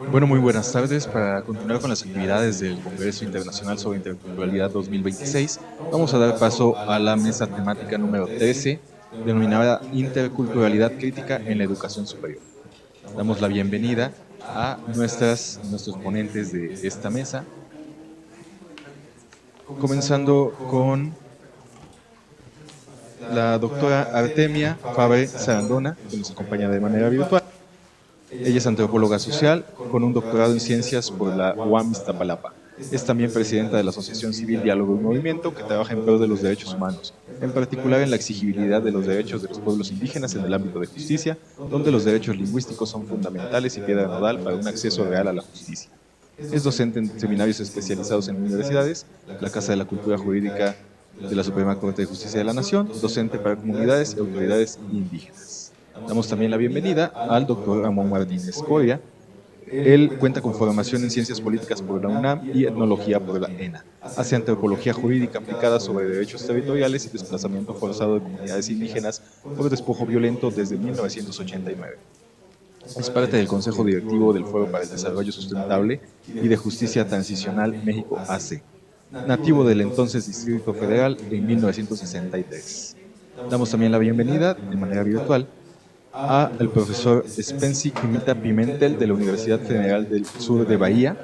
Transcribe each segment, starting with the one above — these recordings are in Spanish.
Bueno, muy buenas tardes. Para continuar con las actividades del Congreso Internacional sobre Interculturalidad 2026, vamos a dar paso a la mesa temática número 13, denominada Interculturalidad Crítica en la Educación Superior. Damos la bienvenida a nuestros ponentes de esta mesa, comenzando con la doctora Artemia Fabre Sarandona, que nos acompaña de manera virtual. Ella es antropóloga social con un doctorado en ciencias por la UAM Iztapalapa. Es también presidenta de la Asociación Civil Diálogo y Movimiento, que trabaja en pro de los derechos humanos, en particular en la exigibilidad de los derechos de los pueblos indígenas en el ámbito de justicia, donde los derechos lingüísticos son fundamentales y piedra nodal para un acceso real a la justicia. Es docente en seminarios especializados en universidades, la Casa de la Cultura Jurídica de la Suprema Corte de Justicia de la Nación, docente para comunidades y autoridades indígenas. Damos también la bienvenida al doctor Ramón Martínez Coria. Él cuenta con formación en Ciencias Políticas por la UNAM y Etnología por la ENA. Hace antropología jurídica aplicada sobre derechos territoriales y desplazamiento forzado de comunidades indígenas por despojo violento desde 1989. Es parte del Consejo Directivo del Foro para el Desarrollo Sustentable y de Justicia Transicional México AC, nativo del entonces Distrito Federal en 1963. Damos también la bienvenida, de manera virtual, al profesor Spency Quimita Pimentel de la Universidad Federal del Sur de Bahía,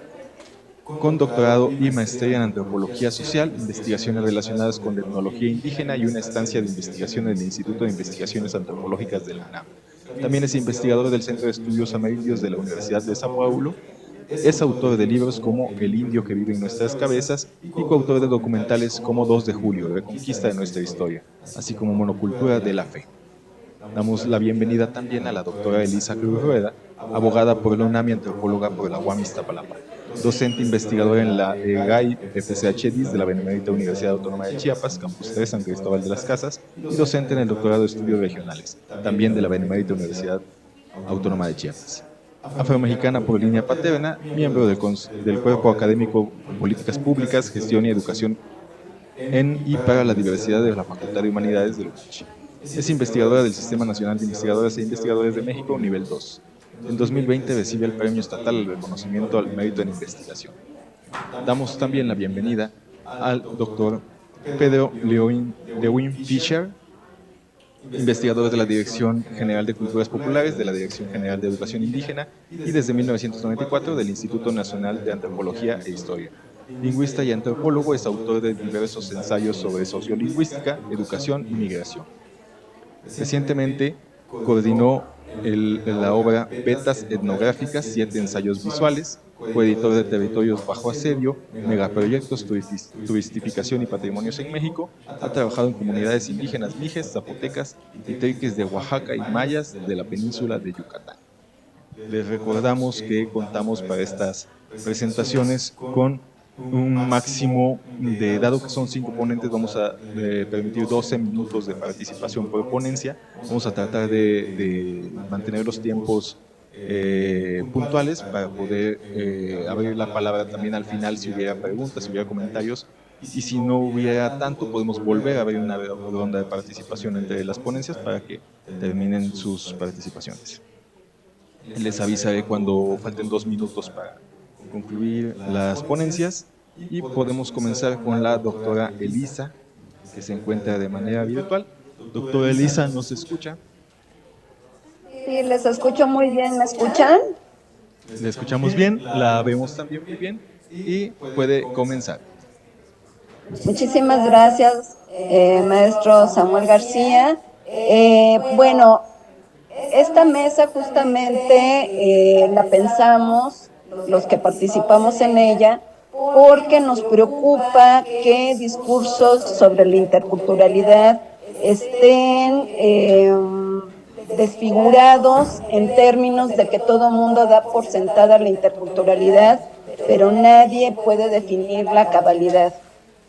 con doctorado y maestría en antropología social, investigaciones relacionadas con la etnología indígena y una estancia de investigación en el Instituto de Investigaciones Antropológicas de la UNAM. También es investigador del Centro de Estudios Amerindios de la Universidad de Sao Paulo. Es autor de libros como El indio que vive en nuestras cabezas y coautor de documentales como 2 de julio, Reconquista de nuestra historia, así como Monocultura de la Fe. Damos la bienvenida también a la doctora Elisa Cruz Rueda, abogada por la UNAM y antropóloga por la UAM Iztapalapa, docente investigadora en la EGAI FCHDIS de la Benemérita Universidad Autónoma de Chiapas, Campus 3, San Cristóbal de las Casas, y docente en el doctorado de Estudios Regionales, también de la Benemérita Universidad Autónoma de Chiapas. Afromexicana por línea paterna, miembro del Cuerpo Académico Políticas Públicas, Gestión y Educación en y para la Diversidad de la Facultad de Humanidades de la UNACHI. Es investigadora del Sistema Nacional de Investigadoras e Investigadores de México, nivel 2. En 2020 recibe el Premio Estatal al Reconocimiento al Mérito en Investigación. Damos también la bienvenida al doctor Pedro Lewin Fischer, investigador de la Dirección General de Culturas Populares, de la Dirección General de Educación Indígena y desde 1994 del Instituto Nacional de Antropología e Historia. Lingüista y antropólogo, es autor de diversos ensayos sobre sociolingüística, educación y migración. Recientemente coordinó la obra Vetas Etnográficas, 7 ensayos visuales, fue editor de Territorios bajo asedio, Megaproyectos, Turistificación y Patrimonios en México, ha trabajado en comunidades indígenas mijes, zapotecas y teques de Oaxaca y mayas de la península de Yucatán. Les recordamos que contamos para estas presentaciones con un máximo dado que son 5 ponentes, vamos a permitir 12 minutos de participación por ponencia. Vamos a tratar de mantener los tiempos puntuales para poder abrir la palabra también al final si hubiera preguntas, si hubiera comentarios, y si no hubiera tanto podemos volver a abrir una ronda de participación entre las ponencias para que terminen sus participaciones. Les avisaré cuando falten 2 minutos para concluir las ponencias y podemos comenzar con la doctora Elisa, que se encuentra de manera virtual. Doctora Elisa, ¿nos escucha? Sí, les escucho muy bien, ¿me escuchan? Le escuchamos bien, la vemos también muy bien y puede comenzar. Muchísimas gracias, maestro Samuel García. Bueno, esta mesa justamente la pensamos los que participamos en ella porque nos preocupa que discursos sobre la interculturalidad estén desfigurados en términos de que todo mundo da por sentada la interculturalidad, pero nadie puede definirla a cabalidad.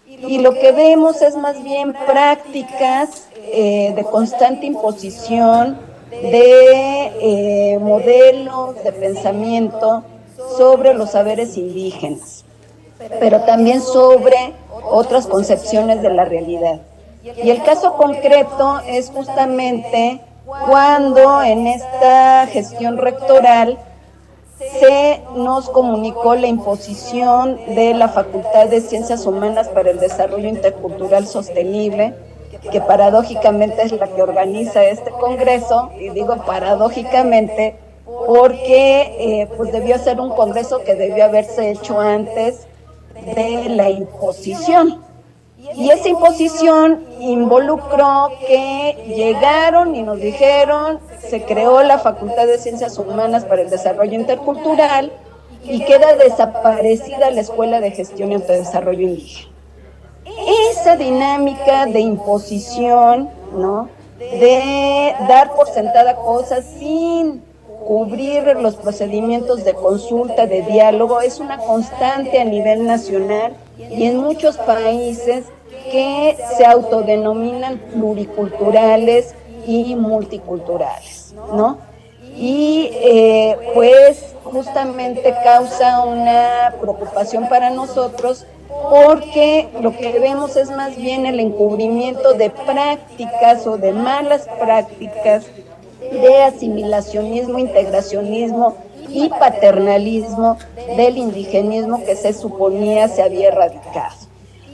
Y lo que vemos es más bien prácticas de constante imposición de modelos de pensamiento sobre los saberes indígenas, pero también sobre otras concepciones de la realidad. Y el caso concreto es justamente cuando en esta gestión rectoral se nos comunicó la imposición de la Facultad de Ciencias Humanas para el Desarrollo Intercultural Sostenible, que paradójicamente es la que organiza este congreso, y digo paradójicamente porque pues debió ser un congreso que debió haberse hecho antes de la imposición. Y esa imposición involucró que llegaron y nos dijeron, se creó la Facultad de Ciencias Humanas para el Desarrollo Intercultural y queda desaparecida la Escuela de Gestión y Autodesarrollo Indígena. Esa dinámica de imposición, ¿no?, de dar por sentada cosas sin cubrir los procedimientos de consulta, de diálogo, es una constante a nivel nacional y en muchos países que se autodenominan pluriculturales y multiculturales, ¿no? Y pues justamente causa una preocupación para nosotros porque lo que vemos es más bien el encubrimiento de prácticas o de malas prácticas de asimilacionismo, integracionismo y paternalismo del indigenismo que se suponía se había erradicado.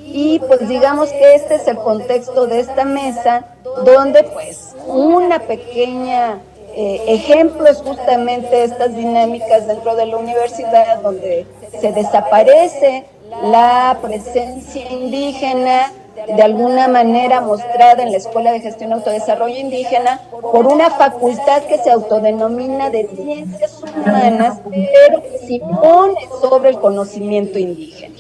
Y pues digamos que este es el contexto de esta mesa, donde pues una pequeña ejemplo es justamente estas dinámicas dentro de la universidad, donde se desaparece la presencia indígena de alguna manera mostrada en la Escuela de Gestión y Autodesarrollo Indígena por una facultad que se autodenomina de Ciencias Humanas, pero que se impone sobre el conocimiento indígena.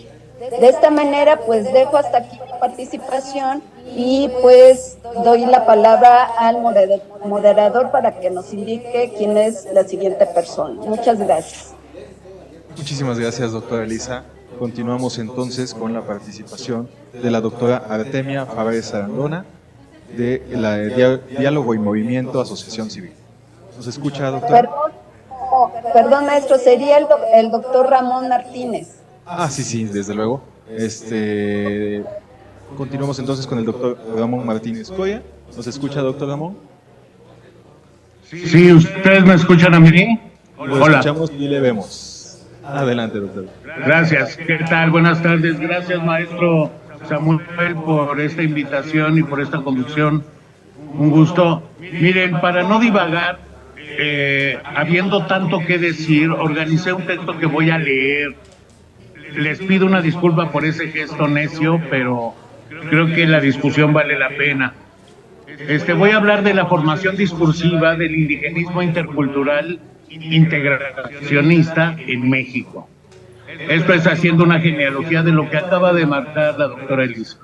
De esta manera, pues dejo hasta aquí mi participación y pues doy la palabra al moderador para que nos indique quién es la siguiente persona. Muchas gracias. Muchísimas gracias, doctora Elisa. Continuamos entonces con la participación de la doctora Artemia Faber Arandona, de la Diálogo y Movimiento Asociación Civil. ¿Nos escucha, doctora? Perdón, maestro, sería el doctor Ramón Martínez. Sí, desde luego. Continuamos entonces con el doctor Ramón Martínez Coya. ¿Nos escucha, doctor Ramón? Sí, ¿ustedes me escuchan a mí? Lo escuchamos y le vemos. Adelante, doctor. Gracias. ¿Qué tal? Buenas tardes. Gracias, maestro Samuel, por esta invitación y por esta conducción. Un gusto. Miren, para no divagar, habiendo tanto que decir, organicé un texto que voy a leer. Les pido una disculpa por ese gesto necio, pero creo que la discusión vale la pena. Voy a hablar de la formación discursiva del indigenismo intercultural integracionista en México. Esto es haciendo una genealogía de lo que acaba de marcar la doctora Elisa.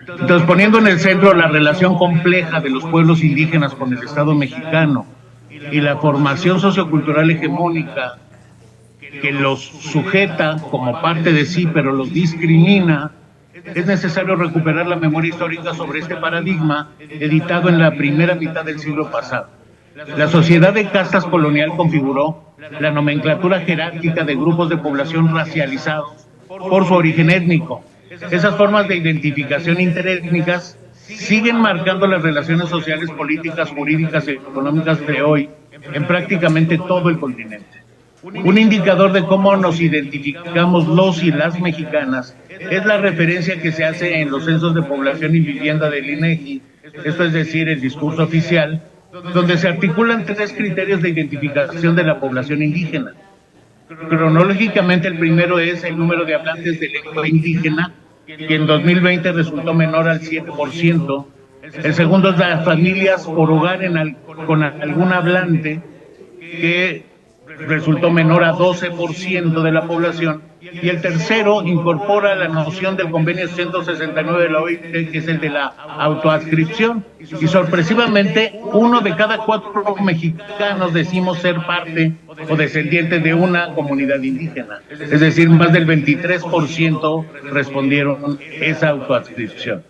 Entonces, poniendo en el centro la relación compleja de los pueblos indígenas con el Estado mexicano y la formación sociocultural hegemónica que los sujeta como parte de sí, pero los discrimina, es necesario recuperar la memoria histórica sobre este paradigma editado en la primera mitad del siglo pasado. La sociedad de castas colonial configuró la nomenclatura jerárquica de grupos de población racializados por su origen étnico. Esas formas de identificación interétnicas siguen marcando las relaciones sociales, políticas, jurídicas y económicas de hoy en prácticamente todo el continente. Un indicador de cómo nos identificamos los y las mexicanas es la referencia que se hace en los censos de población y vivienda del INEGI, esto es decir, el discurso oficial, donde se articulan tres criterios de identificación de la población indígena. Cronológicamente, el primero es el número de hablantes de lengua indígena, que en 2020 resultó menor al 7%. El segundo es las familias por hogar con algún hablante, que resultó menor a 12% de la población. Y el tercero incorpora la noción del convenio 169 de la OIT, que es el de la autoadscripción. Y sorpresivamente, 1 de cada 4 mexicanos decimos ser parte o descendientes de una comunidad indígena. Es decir, más del 23% respondieron esa autoadscripción.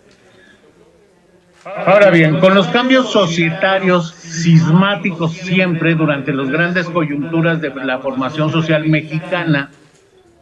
Ahora bien, con los cambios societarios sismáticos siempre durante las grandes coyunturas de la formación social mexicana,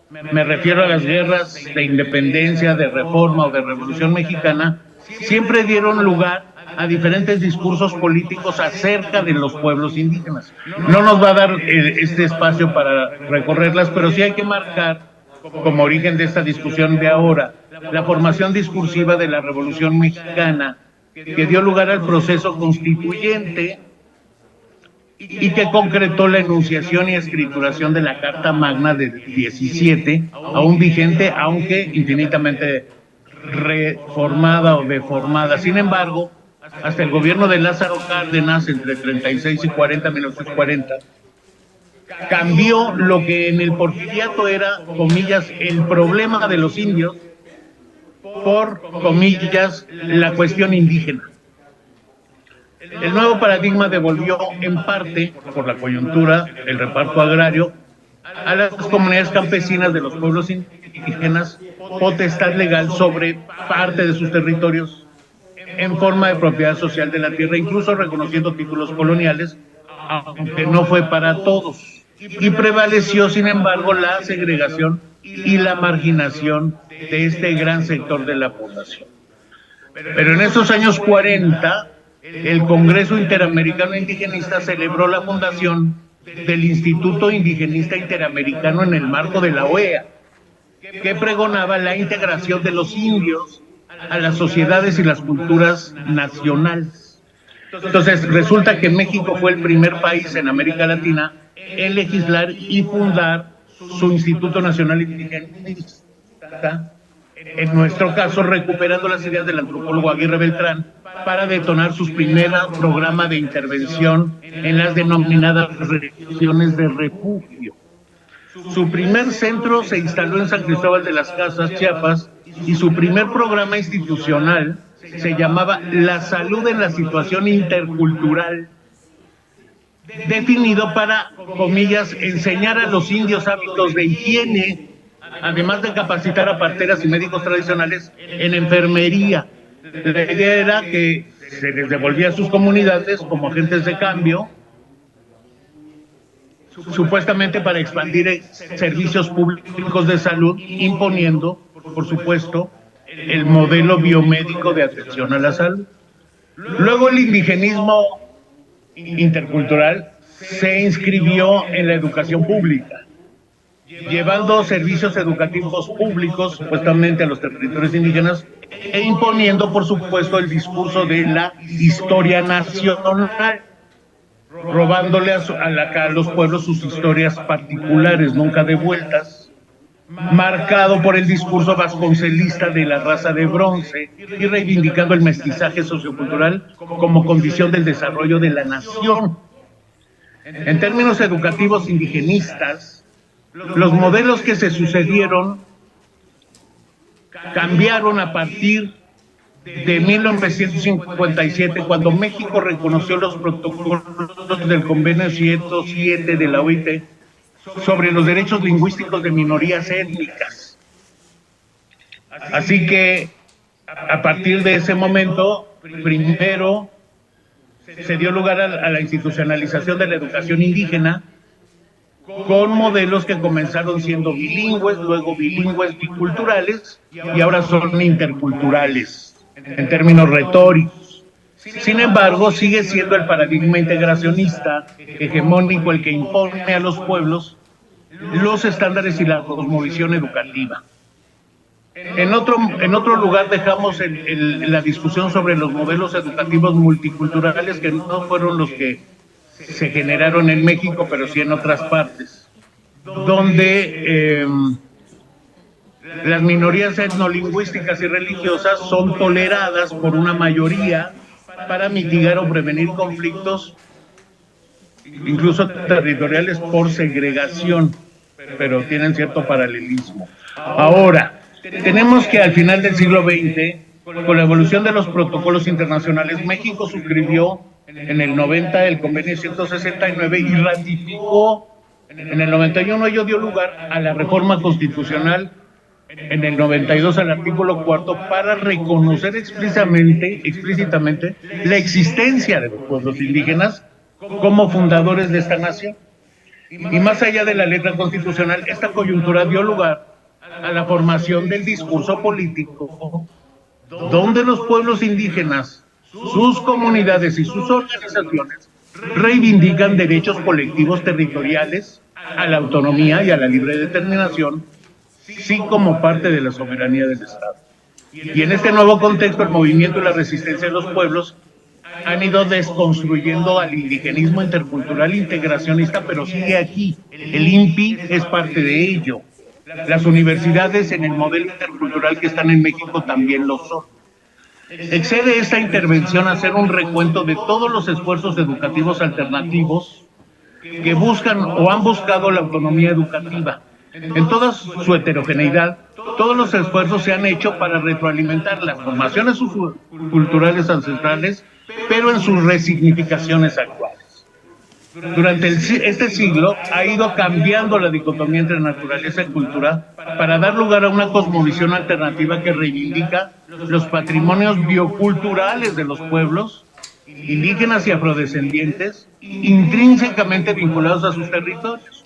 me refiero a las guerras de independencia, de reforma o de revolución mexicana, siempre dieron lugar a diferentes discursos políticos acerca de los pueblos indígenas. No nos va a dar este espacio para recorrerlas, pero sí hay que marcar como origen de esta discusión de ahora la formación discursiva de la Revolución Mexicana, que dio lugar al proceso constituyente y que concretó la enunciación y escrituración de la Carta Magna del 17, aún vigente, aunque infinitamente reformada o deformada. Sin embargo, hasta el gobierno de Lázaro Cárdenas, entre 36 y 40, 1940, cambió lo que en el porfiriato era, comillas, el problema de los indios, por, comillas, la cuestión indígena. El nuevo paradigma devolvió en parte, por la coyuntura, el reparto agrario, a las comunidades campesinas de los pueblos indígenas potestad legal sobre parte de sus territorios en forma de propiedad social de la tierra, incluso reconociendo títulos coloniales, aunque no fue para todos. Y prevaleció, sin embargo, la segregación y la marginación de este gran sector de la población. Pero en esos años 40, el Congreso Interamericano Indigenista celebró la fundación del Instituto Indigenista Interamericano en el marco de la OEA, que pregonaba la integración de los indios a las sociedades y las culturas nacionales. Entonces, resulta que México fue el primer país en América Latina en legislar y fundar su Instituto Nacional Indigenista, en nuestro caso recuperando las ideas del antropólogo Aguirre Beltrán para detonar sus primeros programas de intervención en las denominadas regiones de refugio. Su primer centro se instaló en San Cristóbal de las Casas, Chiapas, y su primer programa institucional se llamaba La Salud en la Situación Intercultural, definido para, comillas, enseñar a los indios hábitos de higiene, además de capacitar a parteras y médicos tradicionales en enfermería. La idea era que se les devolvía a sus comunidades como agentes de cambio, supuestamente para expandir servicios públicos de salud, imponiendo, por supuesto, el modelo biomédico de atención a la salud. Luego el indigenismo intercultural se inscribió en la educación pública, llevando servicios educativos públicos supuestamente a los territorios indígenas e imponiendo, por supuesto, el discurso de la historia nacional, robándole a los pueblos sus historias particulares, nunca devueltas, marcado por el discurso vasconcelista de la raza de bronce y reivindicando el mestizaje sociocultural como condición del desarrollo de la nación. En términos educativos indigenistas, los modelos que se sucedieron cambiaron a partir de 1957, cuando México reconoció los protocolos del Convenio 107 de la OIT sobre los derechos lingüísticos de minorías étnicas. Así que, a partir de ese momento, primero se dio lugar a la institucionalización de la educación indígena, con modelos que comenzaron siendo bilingües, luego bilingües biculturales, y ahora son interculturales, en términos retóricos. Sin embargo, sigue siendo el paradigma integracionista hegemónico el que impone a los pueblos los estándares y la cosmovisión educativa. En otro lugar dejamos la discusión sobre los modelos educativos multiculturales, que no fueron los que se generaron en México, pero sí en otras partes, donde las minorías etnolingüísticas y religiosas son toleradas por una mayoría para mitigar o prevenir conflictos, incluso territoriales, por segregación, pero tienen cierto paralelismo. Ahora, tenemos que al final del siglo XX, con la evolución de los protocolos internacionales, México suscribió en el 90 el Convenio 169 y ratificó en el 91. Ello dio lugar a la reforma constitucional en el 92 al artículo 4 para reconocer explícitamente la existencia de los pueblos indígenas como fundadores de esta nación. Y más allá de la letra constitucional, esta coyuntura dio lugar a la formación del discurso político, donde los pueblos indígenas sus comunidades y sus organizaciones reivindican derechos colectivos territoriales a la autonomía y a la libre determinación, sí como parte de la soberanía del Estado. Y en este nuevo contexto, el movimiento y la resistencia de los pueblos han ido desconstruyendo al indigenismo intercultural integracionista, pero sigue aquí. El INPI es parte de ello. Las universidades en el modelo intercultural que están en México también lo son. Excede esta intervención a hacer un recuento de todos los esfuerzos educativos alternativos que buscan o han buscado la autonomía educativa. En toda su heterogeneidad, todos los esfuerzos se han hecho para retroalimentar las formaciones culturales ancestrales, pero en sus resignificaciones actuales. Durante este siglo ha ido cambiando la dicotomía entre naturaleza y cultura para dar lugar a una cosmovisión alternativa que reivindica los patrimonios bioculturales de los pueblos indígenas y afrodescendientes intrínsecamente vinculados a sus territorios.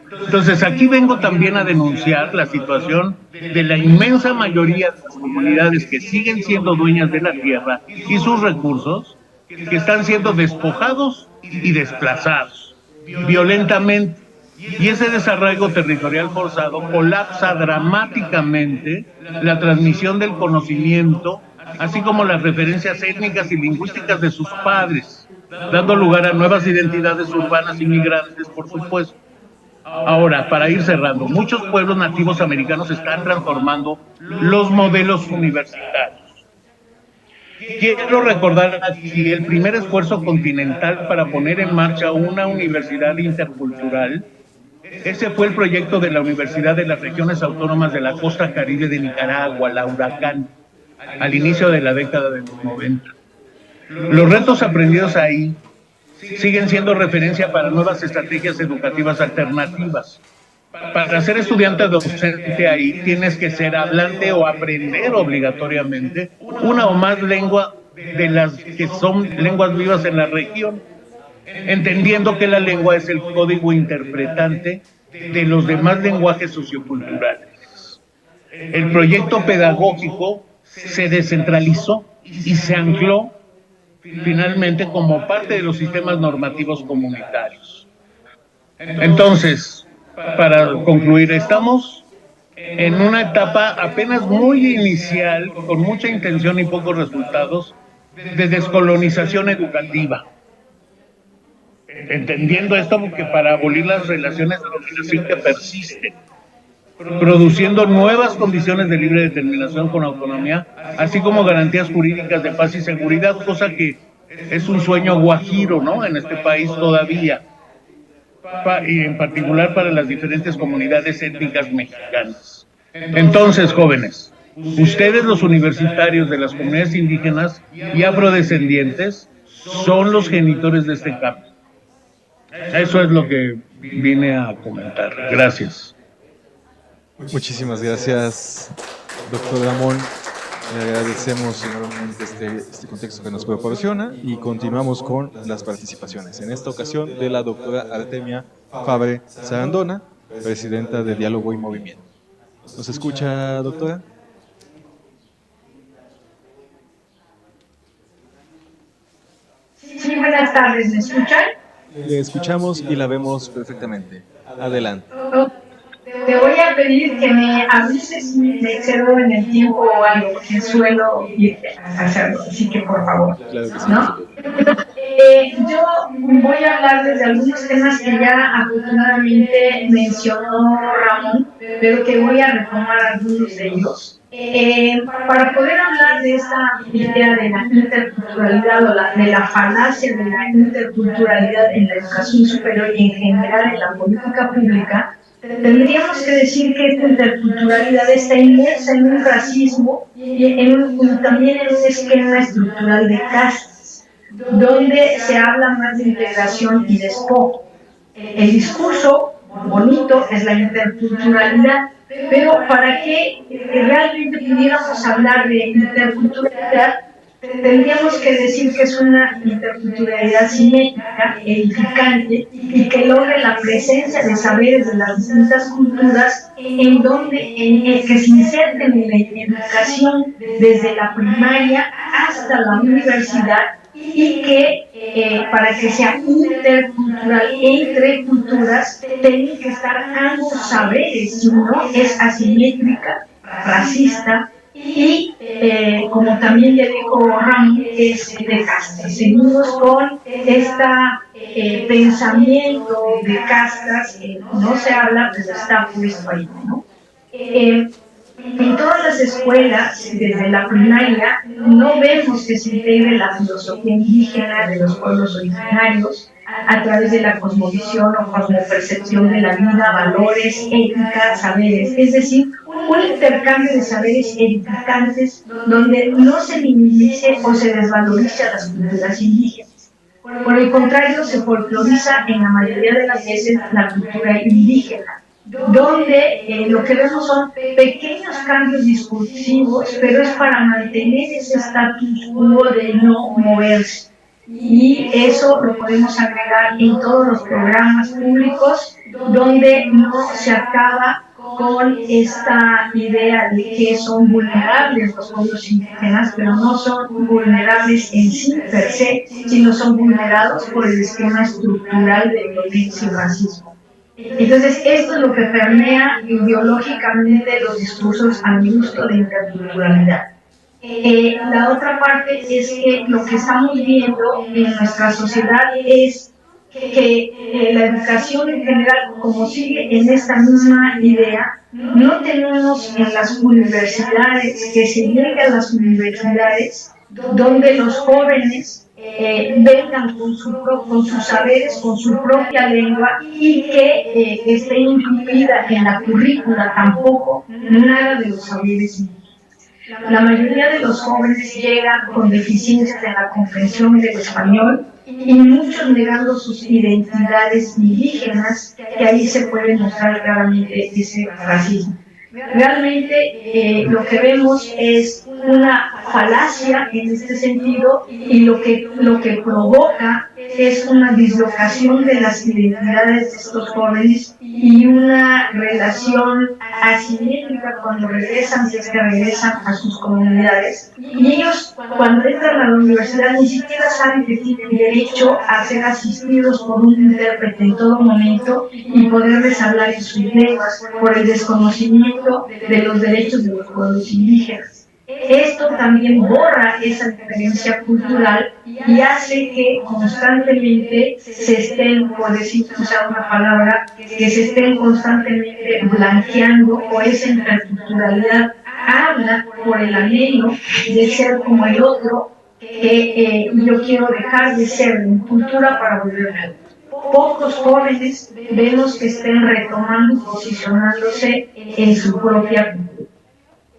Entonces aquí vengo también a denunciar la situación de la inmensa mayoría de las comunidades que siguen siendo dueñas de la tierra y sus recursos, que están siendo despojados y desplazados violentamente. Y ese desarraigo territorial forzado colapsa dramáticamente la transmisión del conocimiento, así como las referencias étnicas y lingüísticas de sus padres, dando lugar a nuevas identidades urbanas inmigrantes, por supuesto. Ahora, para ir cerrando, muchos pueblos nativos americanos están transformando los modelos universitarios. Quiero recordar aquí el primer esfuerzo continental para poner en marcha una universidad intercultural. Ese fue el proyecto de la Universidad de las Regiones Autónomas de la Costa Caribe de Nicaragua, la Huracán, al inicio de la década de los 90. Los retos aprendidos ahí siguen siendo referencia para nuevas estrategias educativas alternativas. Para ser estudiante docente ahí tienes que ser hablante o aprender obligatoriamente una o más lengua de las que son lenguas vivas en la región, entendiendo que la lengua es el código interpretante de los demás lenguajes socioculturales. El proyecto pedagógico se descentralizó y se ancló finalmente como parte de los sistemas normativos comunitarios. Entonces, para concluir, estamos en una etapa apenas muy inicial, con mucha intención y pocos resultados, de descolonización educativa. Entendiendo esto que para abolir las relaciones de dominación que persisten, produciendo nuevas condiciones de libre determinación con autonomía, así como garantías jurídicas de paz y seguridad, cosa que es un sueño guajiro, ¿no?, en este país todavía, y en particular para las diferentes comunidades étnicas mexicanas. Entonces, jóvenes, ustedes los universitarios de las comunidades indígenas y afrodescendientes son los genitores de este cambio. Eso es lo que vine a comentar. Gracias. Muchísimas gracias, doctor Ramón. Le agradecemos enormemente este contexto que nos proporciona y continuamos con las participaciones. En esta ocasión de la doctora Artemia Fabre Sarandona, presidenta de Diálogo y Movimiento. ¿Nos escucha, doctora? Sí, buenas tardes, ¿me escuchan? Le escuchamos y la vemos perfectamente. Adelante. Te voy a pedir que me avises si me excedo en el tiempo o algo, porque suelo ir a hacerlo, así que por favor. Claro que sí. ¿No? Yo voy a hablar desde algunos temas que ya afortunadamente mencionó Ramón, pero que voy a retomar algunos de ellos. Para poder hablar de esta idea de la interculturalidad o de la falacia de la interculturalidad en la educación superior y en general en la política pública, tendríamos que decir que esta interculturalidad está inmersa en un racismo y también en un esquema estructural de castas, donde se habla más de integración y despojo. El discurso bonito es la interculturalidad, pero para que realmente pudiéramos hablar de interculturalidad, tendríamos que decir que es una interculturalidad simétrica, edificante y que logra la presencia de saberes de las distintas culturas que se inserten en la educación desde la primaria hasta la universidad y que para que sea intercultural entre culturas tienen que estar ambos saberes, si no es asimétrica, racista y como también ya dijo Ramón, es de castas. Seguimos con este pensamiento de castas, no se habla, pero está puesto ahí, ¿no? En todas las escuelas, desde la primaria, no vemos que se integre la filosofía indígena de los pueblos originarios a través de la cosmovisión o cosmopercepción de la vida, valores, ética, saberes, es decir, un intercambio de saberes edificantes donde no se minimice o se desvalorice a las culturas indígenas. Por el contrario, se folcloriza en la mayoría de las veces la cultura indígena, donde lo que vemos son pequeños cambios discursivos, pero es para mantener ese status quo de no moverse. Y eso lo podemos agregar en todos los programas públicos, donde no se acaba con esta idea de que son vulnerables los pueblos indígenas, pero no son vulnerables en sí per se, sino son vulnerados por el esquema estructural de violencia y racismo. Entonces, esto es lo que permea ideológicamente los discursos a mi gusto de interculturalidad. La otra parte es que lo que estamos viendo en nuestra sociedad es que la educación en general, como sigue en esta misma idea, no tenemos en las universidades, que se llegue a las universidades donde los jóvenes vengan con sus saberes, con su propia lengua y que esté incluida en la currícula tampoco nada de los saberes indígenas. La mayoría de los jóvenes llegan con deficiencias en la comprensión del español y muchos negando sus identidades indígenas, que ahí se puede mostrar claramente ese racismo. Realmente lo que vemos es una falacia en este sentido y lo que provoca es una dislocación de las identidades de estos jóvenes y una relación asimétrica cuando regresan, si es que regresan a sus comunidades. Y ellos, cuando entran a la universidad, ni siquiera saben que tienen derecho a ser asistidos por un intérprete en todo momento y poderles hablar en sus lenguas por el desconocimiento de los derechos de los pueblos indígenas. Esto también borra esa diferencia cultural y hace que constantemente se estén, por decir, usar una palabra, que se estén constantemente blanqueando, o esa interculturalidad habla por el anhelo de ser como el otro, que yo quiero dejar de ser en cultura para volverme a otro. Pocos jóvenes vemos que estén retomando y posicionándose en su propia cultura.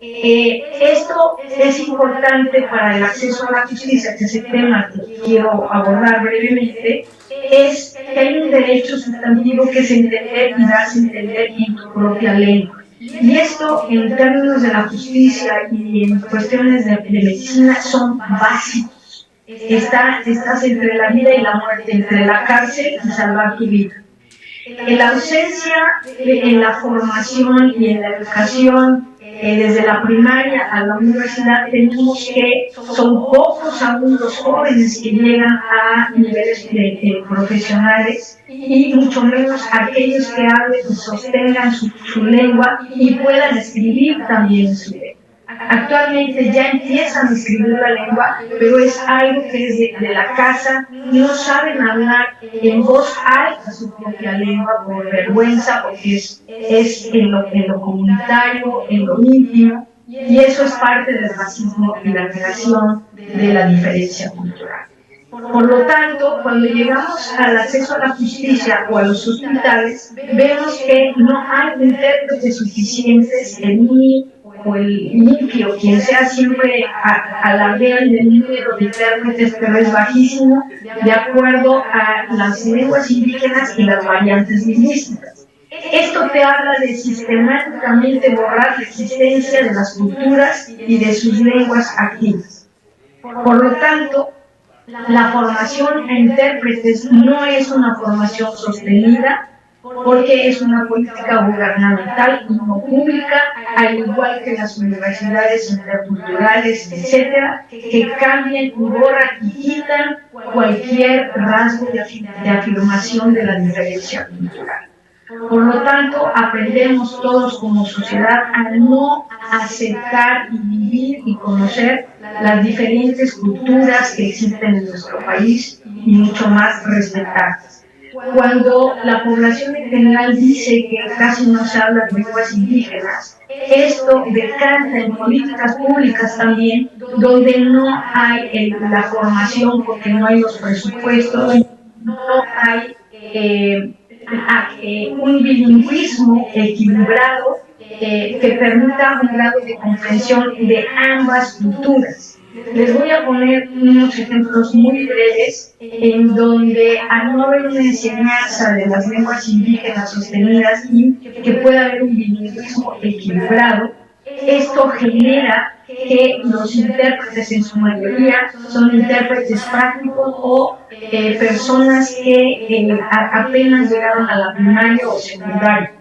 Esto es importante para el acceso a la justicia, que es el tema que quiero abordar brevemente, es que hay un derecho sustantivo que es entender y darse a entender en tu propia lengua. Y esto, en términos de la justicia y en cuestiones de medicina, son básicos. Estás entre la vida y la muerte, entre la cárcel y salvar tu vida. En la ausencia en la formación y en la educación, desde la primaria a la universidad, tenemos que son pocos aún los jóvenes que llegan a niveles profesionales y mucho menos aquellos que hablen y sostengan su lengua y puedan escribir también su lengua. Actualmente ya empiezan a escribir la lengua, pero es algo que es de la casa, no saben hablar en voz alta su propia lengua por vergüenza, porque es en lo comunitario, en lo íntimo, y eso es parte del racismo y la negación de la diferencia cultural. Por lo tanto, cuando llegamos al acceso a la justicia o a los hospitales, vemos que no hay intérpretes suficientes en mí o el limpio, quien sea, siempre alardean del número de intérpretes, pero es bajísimo de acuerdo a las lenguas indígenas y las variantes lingüísticas. Esto te habla de sistemáticamente borrar la existencia de las culturas y de sus lenguas activas. Por lo tanto, la formación a intérpretes no es una formación sostenida porque es una política gubernamental y no pública, al igual que las universidades interculturales, etcétera, que cambian y borran y quitan cualquier rasgo de afirmación de la diferencia cultural. Por lo tanto, aprendemos todos como sociedad a no aceptar y vivir y conocer las diferentes culturas que existen en nuestro país y mucho más respetarlas. Cuando la población en general dice que casi no se habla de lenguas indígenas, esto decanta en políticas públicas también, donde no hay la formación porque no hay los presupuestos, no hay un bilingüismo equilibrado que permita un grado de comprensión de ambas culturas. Les voy a poner unos ejemplos muy breves en donde al no haber una enseñanza de las lenguas indígenas sostenidas y que pueda haber un bilingüismo equilibrado, esto genera que los intérpretes en su mayoría son intérpretes prácticos o personas que apenas llegaron a la primaria o secundaria.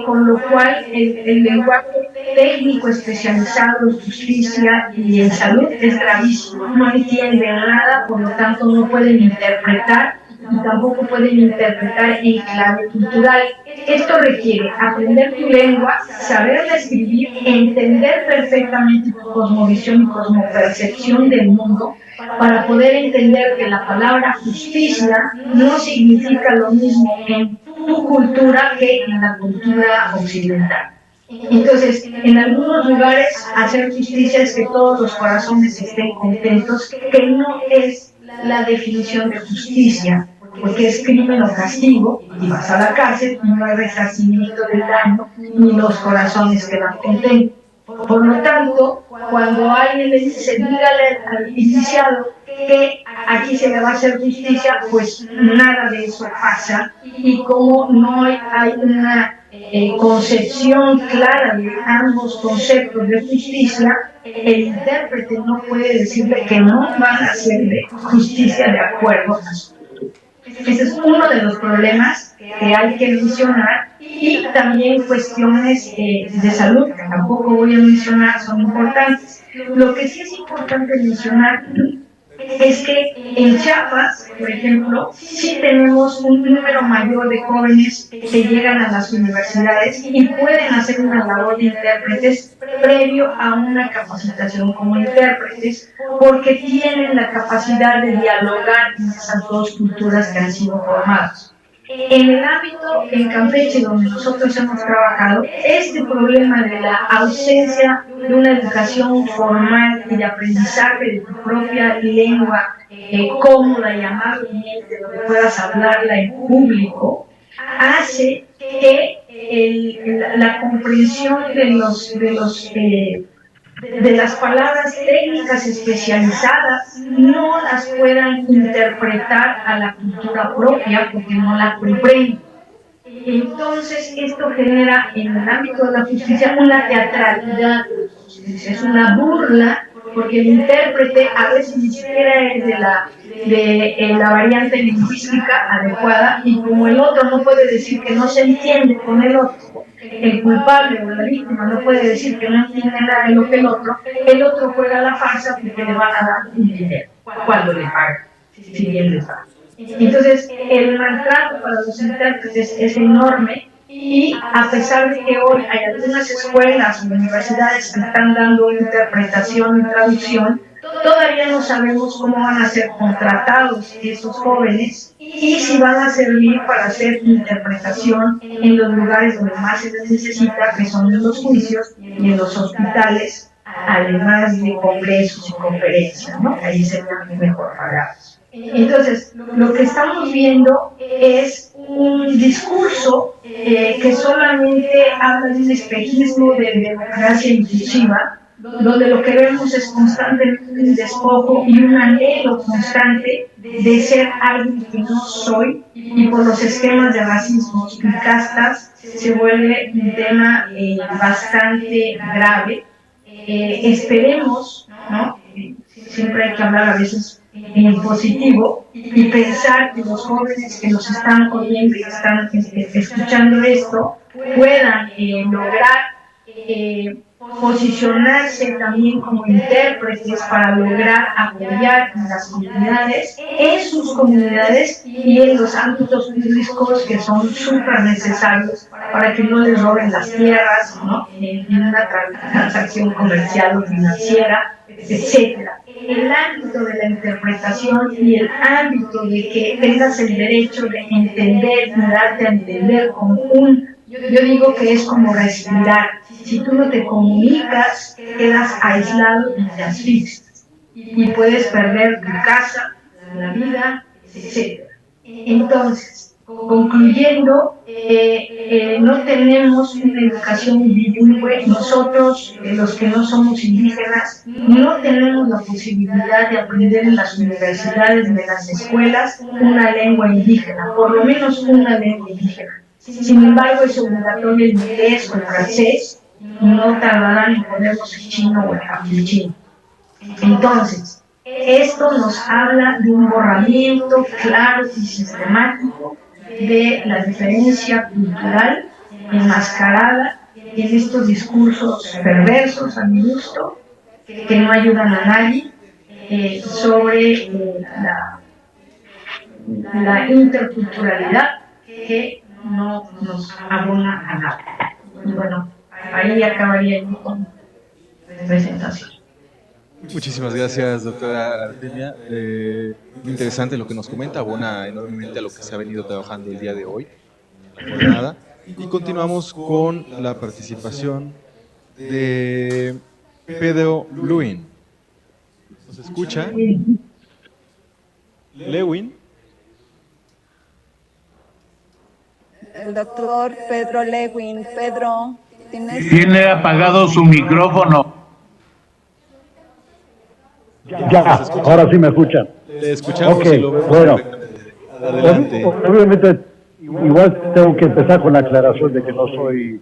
Con lo cual el lenguaje técnico especializado en justicia y en salud es gravísimo, no entienden nada, por lo tanto no pueden interpretar y tampoco pueden interpretar en clave cultural. Esto requiere aprender tu lengua, saberla escribir, entender perfectamente tu cosmovisión y cosmopercepción del mundo para poder entender que la palabra justicia no significa lo mismo en tu cultura que en la cultura occidental. Entonces, en algunos lugares hacer justicia es que todos los corazones estén contentos, que no es la definición de justicia, porque es crimen o castigo y vas a la cárcel y no hay resarcimiento del daño ni los corazones quedan contentos. Por lo tanto, cuando alguien le dice, dígale al indiciado que aquí se le va a hacer justicia, pues nada de eso pasa. Y como no hay una concepción clara de ambos conceptos de justicia, el intérprete no puede decirle que no van a hacerle justicia de acuerdo a su. Ese es uno de los problemas que hay que mencionar, y también cuestiones de salud, que tampoco voy a mencionar, son importantes. Lo que sí es importante mencionar es que en Chiapas, por ejemplo, sí tenemos un número mayor de jóvenes que llegan a las universidades y pueden hacer una labor de intérpretes previo a una capacitación como intérpretes, porque tienen la capacidad de dialogar en esas dos culturas que han sido formadas. En el ámbito en Campeche, donde nosotros hemos trabajado, este problema de la ausencia de una educación formal y de aprendizaje de tu propia lengua cómoda y amablemente, donde puedas hablarla en público, hace que la comprensión de las palabras técnicas especializadas no las puedan interpretar a la cultura propia porque no la comprenden. Entonces esto genera en el ámbito de la justicia una teatralidad, es una burla, porque el intérprete a veces ni siquiera es de la variante lingüística adecuada, y como el otro no puede decir que no se entiende con el otro, el culpable o la víctima no puede decir que no entiende nada de lo que el otro juega la farsa porque le van a dar un dinero cuando le pagan, si bien le pagan. Entonces, el maltrato para los intérpretes es enorme, y a pesar de que hoy hay algunas escuelas o universidades que están dando interpretación y traducción, todavía no sabemos cómo van a ser contratados esos jóvenes y si van a servir para hacer interpretación en los lugares donde más se les necesita, que son en los juicios y en los hospitales, además de congresos y conferencias, ¿no? Ahí serían mejor pagados. Entonces, lo que estamos viendo es un discurso que solamente habla de un espejismo de democracia inclusiva, donde lo que vemos es constantemente un despojo y un anhelo constante de ser alguien que no soy, y por los esquemas de racismo y castas se vuelve un tema bastante grave. Esperemos, ¿no? siempre hay que hablar a veces en positivo y pensar que los jóvenes que nos están oyendo y están escuchando esto puedan lograr posicionarse también como intérpretes para lograr apoyar a las comunidades, en sus comunidades y en los ámbitos públicos que son súper necesarios para que no les roben las tierras, ¿no? En una transacción comercial o financiera, etcétera. El ámbito de la interpretación y el ámbito de que tengas el derecho de entender y darte a entender como yo digo que es como respirar. Si tú no te comunicas, quedas aislado y te asfixias. Y puedes perder tu casa, la vida, etc. Entonces, concluyendo, no tenemos una educación bilingüe. Nosotros, los que no somos indígenas, no tenemos la posibilidad de aprender en las universidades, de las escuelas, una lengua indígena, por lo menos una lengua indígena. Sin embargo, es obligatorio el inglés o el francés, no tardarán en ponernos el chino o el capuchino. Entonces, esto nos habla de un borramiento claro y sistemático de la diferencia cultural enmascarada en estos discursos perversos, a mi gusto, que no ayudan a nadie, sobre la interculturalidad que no nos abona a nada. Y bueno, ahí acabaría yo con la presentación. Muchísimas gracias, doctora Artemia. Muy interesante lo que nos comenta, abona enormemente a lo que se ha venido trabajando el día de hoy en la jornada. Y continuamos con la participación de Pedro Lewin. ¿Nos escucha? Lewin. El doctor Pedro Lewin. Pedro, ¿tiene apagado su micrófono? Ya, ahora sí me escuchan. Le escuchamos. Ok, y lo vemos bueno. perfectamente. Adelante. Obviamente, igual tengo que empezar con la aclaración de que no soy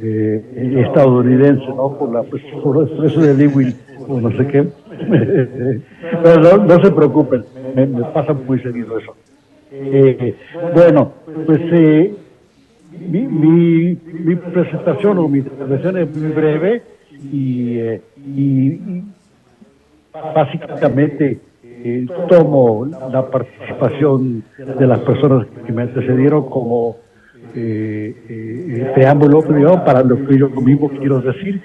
estadounidense, ¿no? Por eso de Lewin, o no sé qué. Pero no se preocupen, me pasa muy seguido eso. Bueno, pues mi presentación o mi intervención es muy breve y básicamente tomo la participación de las personas que me antecedieron como preámbulo, digamos, para lo que yo mismo quiero decir.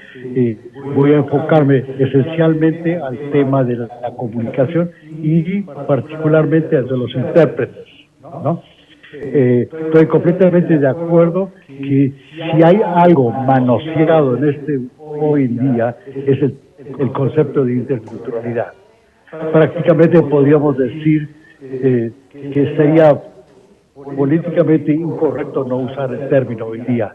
Voy a enfocarme esencialmente al tema de la comunicación y particularmente al de los intérpretes, ¿no? Estoy completamente de acuerdo que si hay algo manoseado en hoy en día es el concepto de interculturalidad. Prácticamente podríamos decir que sería políticamente incorrecto no usar el término hoy día,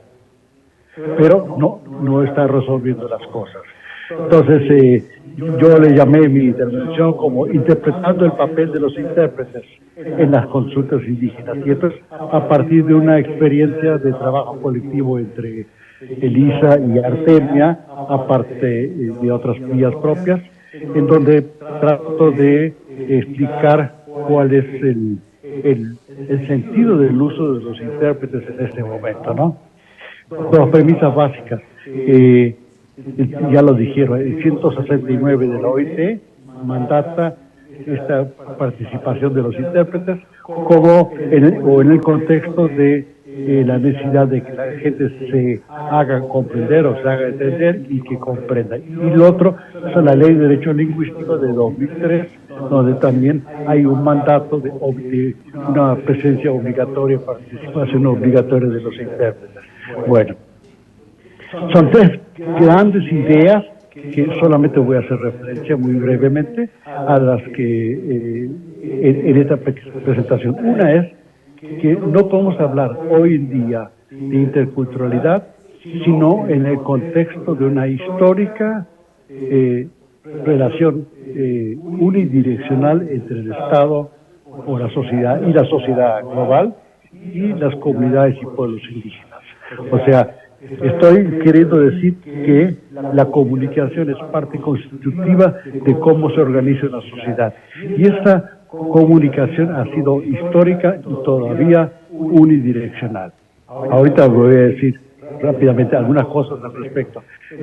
pero no está resolviendo las cosas. Entonces, yo le llamé mi intervención como interpretando el papel de los intérpretes en las consultas indígenas. Y esto es a partir de una experiencia de trabajo colectivo entre Elisa y Artemia, aparte de otras vías propias, en donde trato de explicar cuál es el sentido del uso de los intérpretes en este momento, ¿no? Dos premisas básicas. Ya lo dijeron, el 169 de la OIT mandata esta participación de los intérpretes como en el contexto de la necesidad de que la gente se haga comprender o se haga entender y que comprenda. Y lo otro es la Ley de Derecho Lingüístico de 2003, donde también hay un mandato de una presencia obligatoria, participación obligatoria de los intérpretes. Bueno, son tres grandes ideas que solamente voy a hacer referencia muy brevemente a las que en esta presentación. Una es que no podemos hablar hoy en día de interculturalidad, sino en el contexto de una histórica relación unidireccional entre el Estado o la sociedad y la sociedad global y las comunidades y pueblos indígenas. O sea, Estoy queriendo decir que la comunicación es parte constitutiva de cómo se organiza una sociedad. Y esta comunicación ha sido histórica y todavía unidireccional. Ahorita voy a decir rápidamente algunas cosas al respecto.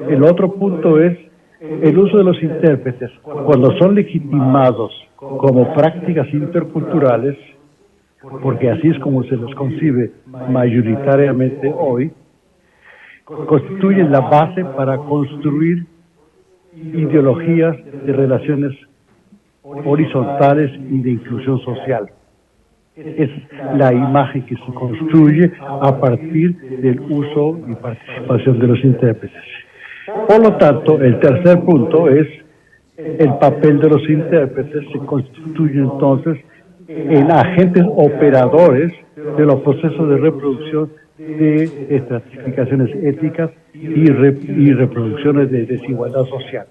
El otro punto es el uso de los intérpretes. Cuando son legitimados como prácticas interculturales, porque así es como se los concibe mayoritariamente hoy, constituyen la base para construir ideologías de relaciones horizontales y de inclusión social. Es la imagen que se construye a partir del uso y participación de los intérpretes. Por lo tanto, el tercer punto es el papel de los intérpretes se constituye entonces en agentes operadores de los procesos de reproducción de estratificaciones étnicas y reproducciones de desigualdad social.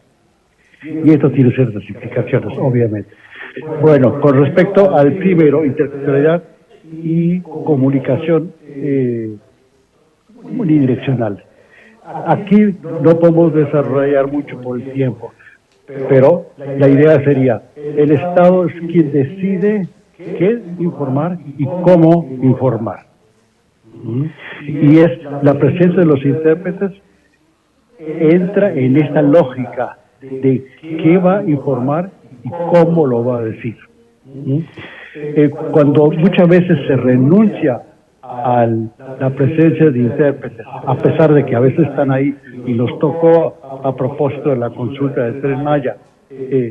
Y esto tiene ciertas implicaciones, obviamente. Bueno, con respecto al primero, interculturalidad y comunicación unidireccional. Aquí no podemos desarrollar mucho por el tiempo, pero la idea sería, el Estado es quien decide qué informar y cómo informar. Y es la presencia de los intérpretes entra en esta lógica de qué va a informar y cómo lo va a decir. Cuando muchas veces se renuncia a la presencia de intérpretes, a pesar de que a veces están ahí, y nos tocó a propósito de la consulta de Tren Maya,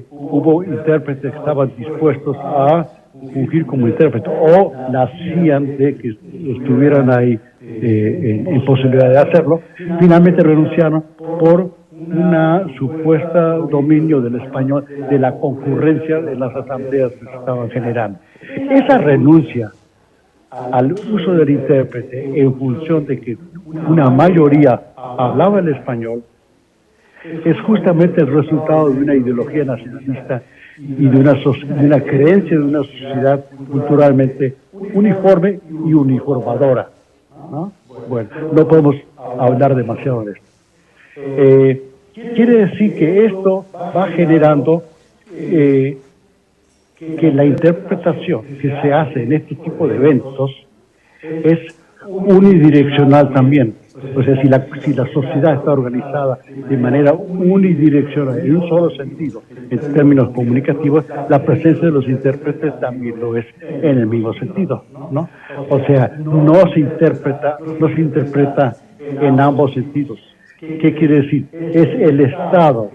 hubo intérpretes que estaban dispuestos a fungir como intérprete o nacían de que estuvieran ahí en posibilidad de hacerlo, finalmente renunciaron por una supuesta dominio del español, de la concurrencia de las asambleas que se estaban generando. Esa renuncia al uso del intérprete en función de que una mayoría hablaba el español es justamente el resultado de una ideología nacionalista y de una creencia de una sociedad culturalmente uniforme y uniformadora, ¿no? Bueno, no podemos hablar demasiado de esto. Quiere decir que esto va generando que la interpretación que se hace en este tipo de eventos es unidireccional también. O sea, si la sociedad está organizada de manera unidireccional, en un solo sentido, en términos comunicativos, la presencia de los intérpretes también lo es en el mismo sentido, ¿no? O sea, no se interpreta en ambos sentidos. ¿Qué quiere decir? Es el Estado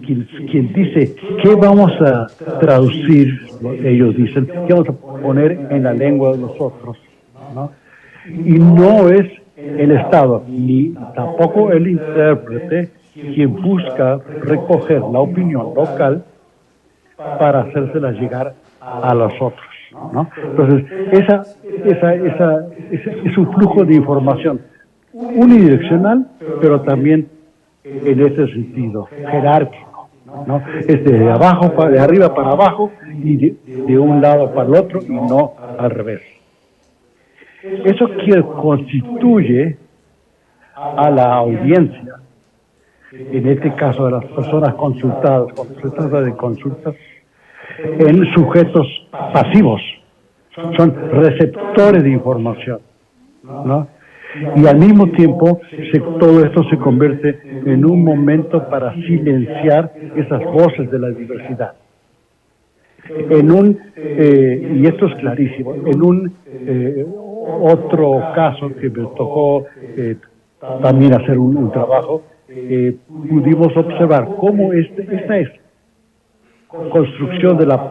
quien dice qué vamos a traducir, ellos dicen, qué vamos a poner en la lengua de los otros, ¿no? Y no es el Estado, ni tampoco el intérprete, quien busca recoger la opinión local para hacérsela llegar a los otros, ¿no? Entonces, es un flujo de información unidireccional, pero también en ese sentido, jerárquico, ¿no? Es de arriba para abajo y de un lado para el otro y no al revés. Eso constituye a la audiencia, en este caso de las personas consultadas, cuando se trata de consultas, en sujetos pasivos, son receptores de información, ¿no? Y al mismo tiempo todo esto se convierte en un momento para silenciar esas voces de la diversidad. Y esto es clarísimo, en un otro caso que me tocó también hacer un trabajo, pudimos observar cómo esta construcción de la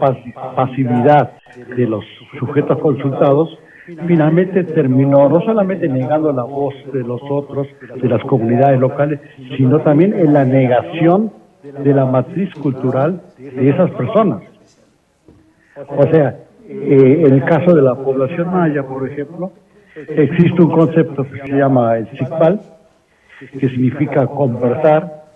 pasividad de los sujetos consultados finalmente terminó no solamente negando la voz de los otros, de las comunidades locales, sino también en la negación de la matriz cultural de esas personas. O sea, en el caso de la población maya, por ejemplo, existe un concepto que se llama el tzicpal, que significa conversar,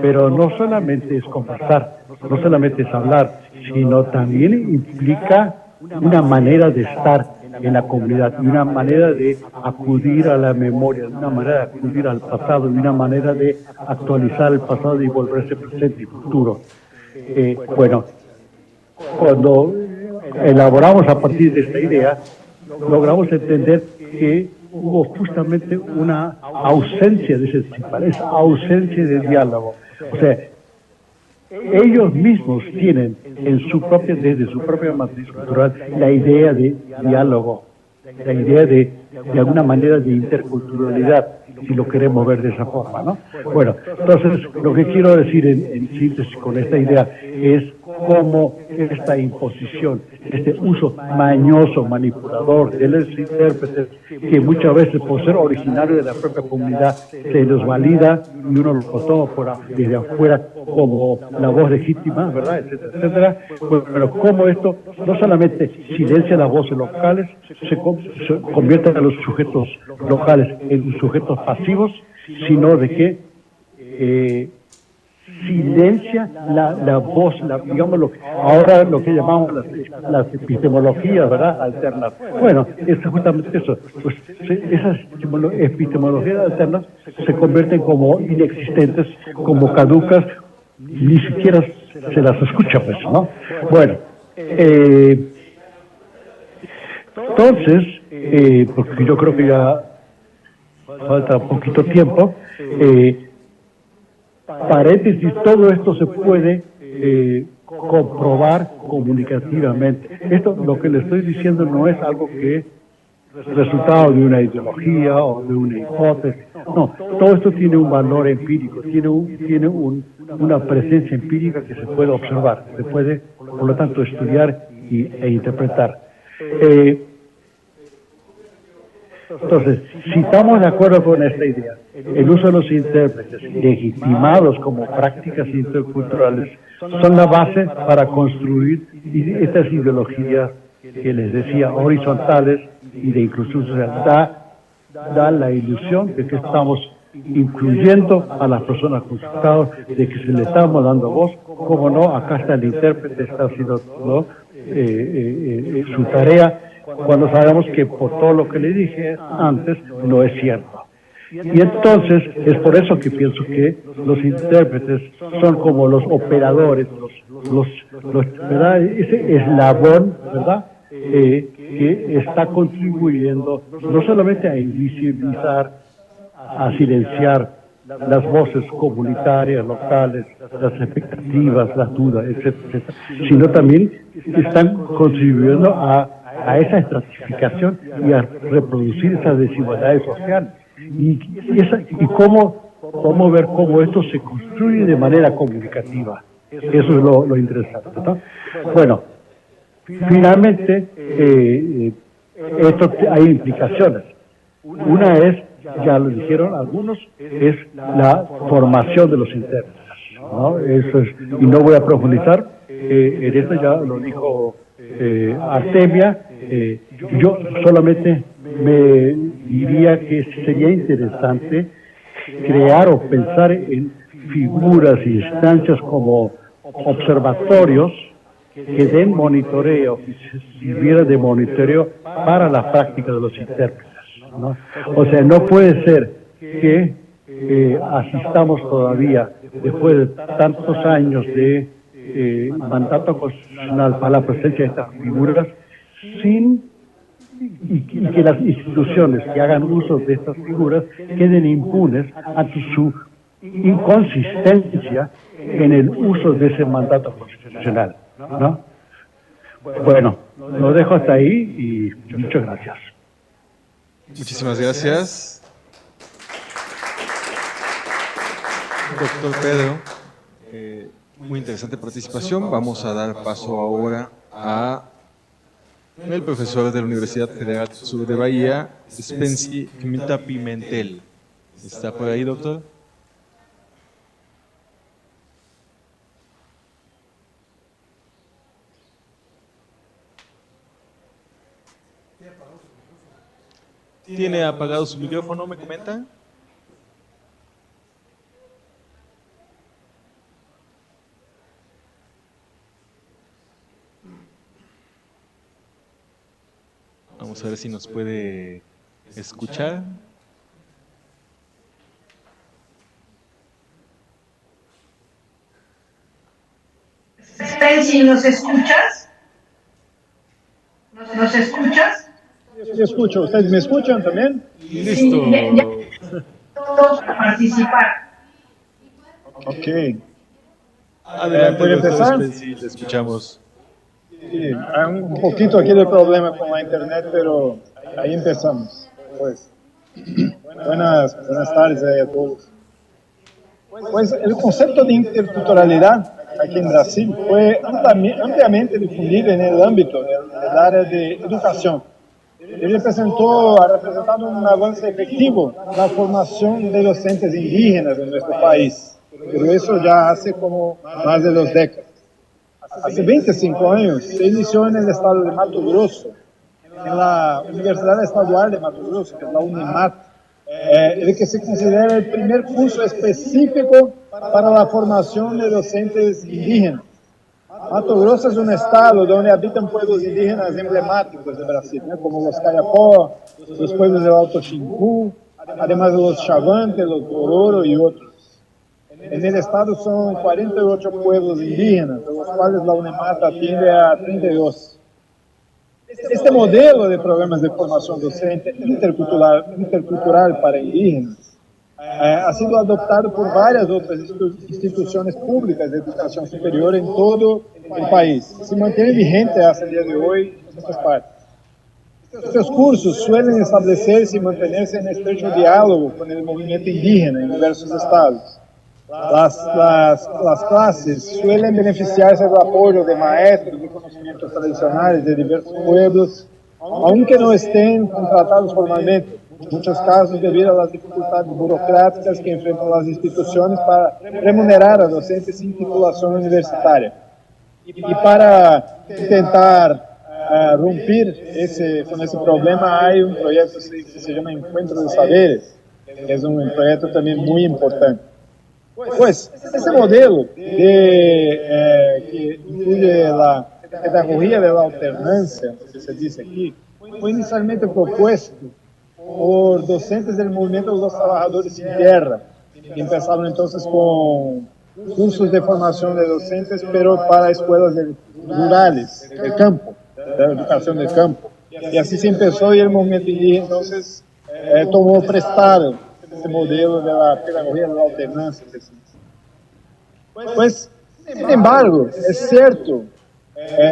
pero no solamente es conversar, no solamente es hablar, sino también implica una manera de estar en la comunidad, y una manera de acudir a la memoria, de una manera de acudir al pasado, de una manera de actualizar el pasado y volverse presente y futuro. Bueno, cuando elaboramos a partir de esta idea, logramos entender que hubo justamente una ausencia de esa ausencia de diálogo. O sea, ellos mismos tienen desde su propia matriz cultural la idea de diálogo, la idea de alguna manera de interculturalidad, si lo queremos ver de esa forma, ¿no? Bueno, entonces lo que quiero decir en síntesis con esta idea es cómo esta imposición, este uso mañoso, manipulador de los intérpretes, que muchas veces por ser originario de la propia comunidad se los valida y uno lo toma desde afuera como la voz legítima, ¿verdad?, etcétera, etcétera. Pero cómo esto no solamente silencia las voces locales, se convierte a los sujetos locales en sujetos pasivos, sino de que silencia la voz, digamos, ahora lo que llamamos las epistemologías, ¿verdad?, alternas. Bueno, es justamente eso. Pues esas epistemologías alternas se convierten como inexistentes, como caducas, ni siquiera se las escucha, pues, ¿no? Bueno, entonces, porque yo creo que ya falta poquito tiempo, paréntesis, todo esto se puede comprobar comunicativamente. Esto, lo que le estoy diciendo, no es algo que es resultado de una ideología o de una hipótesis. No, todo esto tiene un valor empírico, tiene una presencia empírica que se puede observar, se puede, por lo tanto, estudiar e interpretar. Entonces, si estamos de acuerdo con esta idea, el uso de los intérpretes legitimados como prácticas interculturales son la base para construir estas ideologías que les decía, horizontales y de inclusión social. Da la ilusión de que estamos incluyendo a las personas consultadas, de que se le estamos dando voz. Como no, acá está el intérprete, está haciendo todo, su tarea, cuando sabemos que por todo lo que le dije antes no es cierto. Y entonces es por eso que pienso que los intérpretes son como los operadores, ¿verdad?, ese eslabón, ¿verdad?, que está contribuyendo no solamente a invisibilizar, a silenciar las voces comunitarias, locales, las expectativas, las dudas, etcétera, etcétera, sino también están contribuyendo a esa estratificación y a reproducir esas desigualdades sociales. Y cómo ver cómo esto se construye de manera comunicativa. Eso es lo interesante, ¿no? Bueno, finalmente, esto hay implicaciones. Una es, ya lo dijeron algunos, es la formación de los intérpretes, ¿no? Eso es, y no voy a profundizar en esto, ya lo dijo Artemia. Yo solamente me diría que sería interesante crear o pensar en figuras y instancias como observatorios que den monitoreo, que sirvieran de monitoreo para la práctica de los intérpretes, ¿no? O sea, no puede ser que asistamos todavía, después de tantos años de mandato constitucional, para la presencia de estas figuras, y que las instituciones que hagan uso de estas figuras queden impunes ante su inconsistencia en el uso de ese mandato constitucional, ¿no? Bueno, lo dejo hasta ahí y muchas gracias. Muchísimas gracias, doctor Pedro. Muy interesante participación. Vamos a dar paso ahora a el profesor de la Universidad Federal del Sur de Bahía, Spency Quimita Pimentel. ¿Está por ahí, doctor? ¿Tiene apagado su micrófono, me comenta? Vamos Vamos a ver si nos puede escuchar. Spency, ¿nos escuchas? ¿Nos escuchas? Yo escucho, ¿ustedes me escuchan también? Listo. Sí, ya todos a participar. Ok. Adelante, ¿puedo doctor empezar? Spency, le escuchamos. Sí, hay un poquito aquí de problema con la internet, pero ahí empezamos. Pues, buenas tardes a todos. Pues el concepto de interculturalidad aquí en Brasil fue ampliamente difundido en el ámbito del área de educación. Ele ha representado un avance efectivo en la formación de docentes indígenas en nuestro país, pero eso ya hace como más de 2 décadas. Hace 25 años se inició en el estado de Mato Grosso, en la Universidad Estadual de Mato Grosso, que es la UNIMAT, el que se considera el primer curso específico para la formación de docentes indígenas. Mato Grosso es un estado donde habitan pueblos indígenas emblemáticos de Brasil, ¿no? Como los Kayapó, los pueblos del Alto Xingu, además de los Chavantes, los Bororo y otros. En el estado son 48 pueblos indígenas, de los cuales la UNEMAT atiende a 32. Este modelo de programas de formación docente intercultural para indígenas ha sido adoptado por varias otras instituciones públicas de educación superior en todo el país. Se mantiene vigente hasta el día de hoy en estas partes. Estos cursos suelen establecerse y mantenerse en estrecho diálogo con el movimiento indígena en diversos estados. Las clases suelen beneficiarse del apoyo de maestros de conocimientos tradicionales de diversos pueblos, aunque no estén contratados formalmente, en muchos casos debido a las dificultades burocráticas que enfrentan las instituciones para remunerar a docentes sin titulación universitaria. Y para intentar romper con ese problema, hay un proyecto que se llama Encuentro de Saberes, que es un proyecto también muy importante. Pues, ese modelo que incluye la pedagogía de la alternancia, que se dice aquí, fue inicialmente propuesto por docentes del movimiento de los trabajadores sin tierra, que empezaron entonces con cursos de formación de docentes, pero para escuelas rurales, del campo, de la educación del campo. Y así se empezó y el movimiento indígena entonces tomó prestado este modelo de la pedagogía de la alternancia. Pues, sin embargo, es cierto,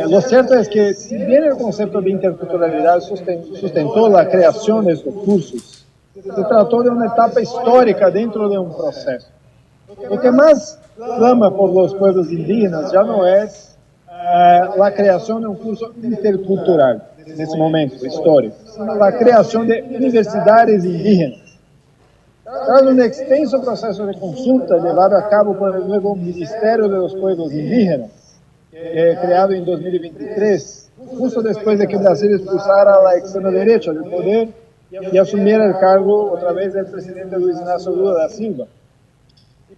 lo cierto es que si bien el concepto de interculturalidad sustentó la creación de estos cursos, se trató de una etapa histórica dentro de un proceso. Lo que más clama por los pueblos indígenas ya no es la creación de un curso intercultural en ese momento histórico, sino la creación de universidades indígenas. Tras un extenso proceso de consulta llevado a cabo por el nuevo Ministerio de los Pueblos Indígenas, creado en 2023, justo después de que Brasil expulsara a la extrema derecha del poder y asumiera el cargo otra vez del presidente Luis Ignacio Lula da Silva.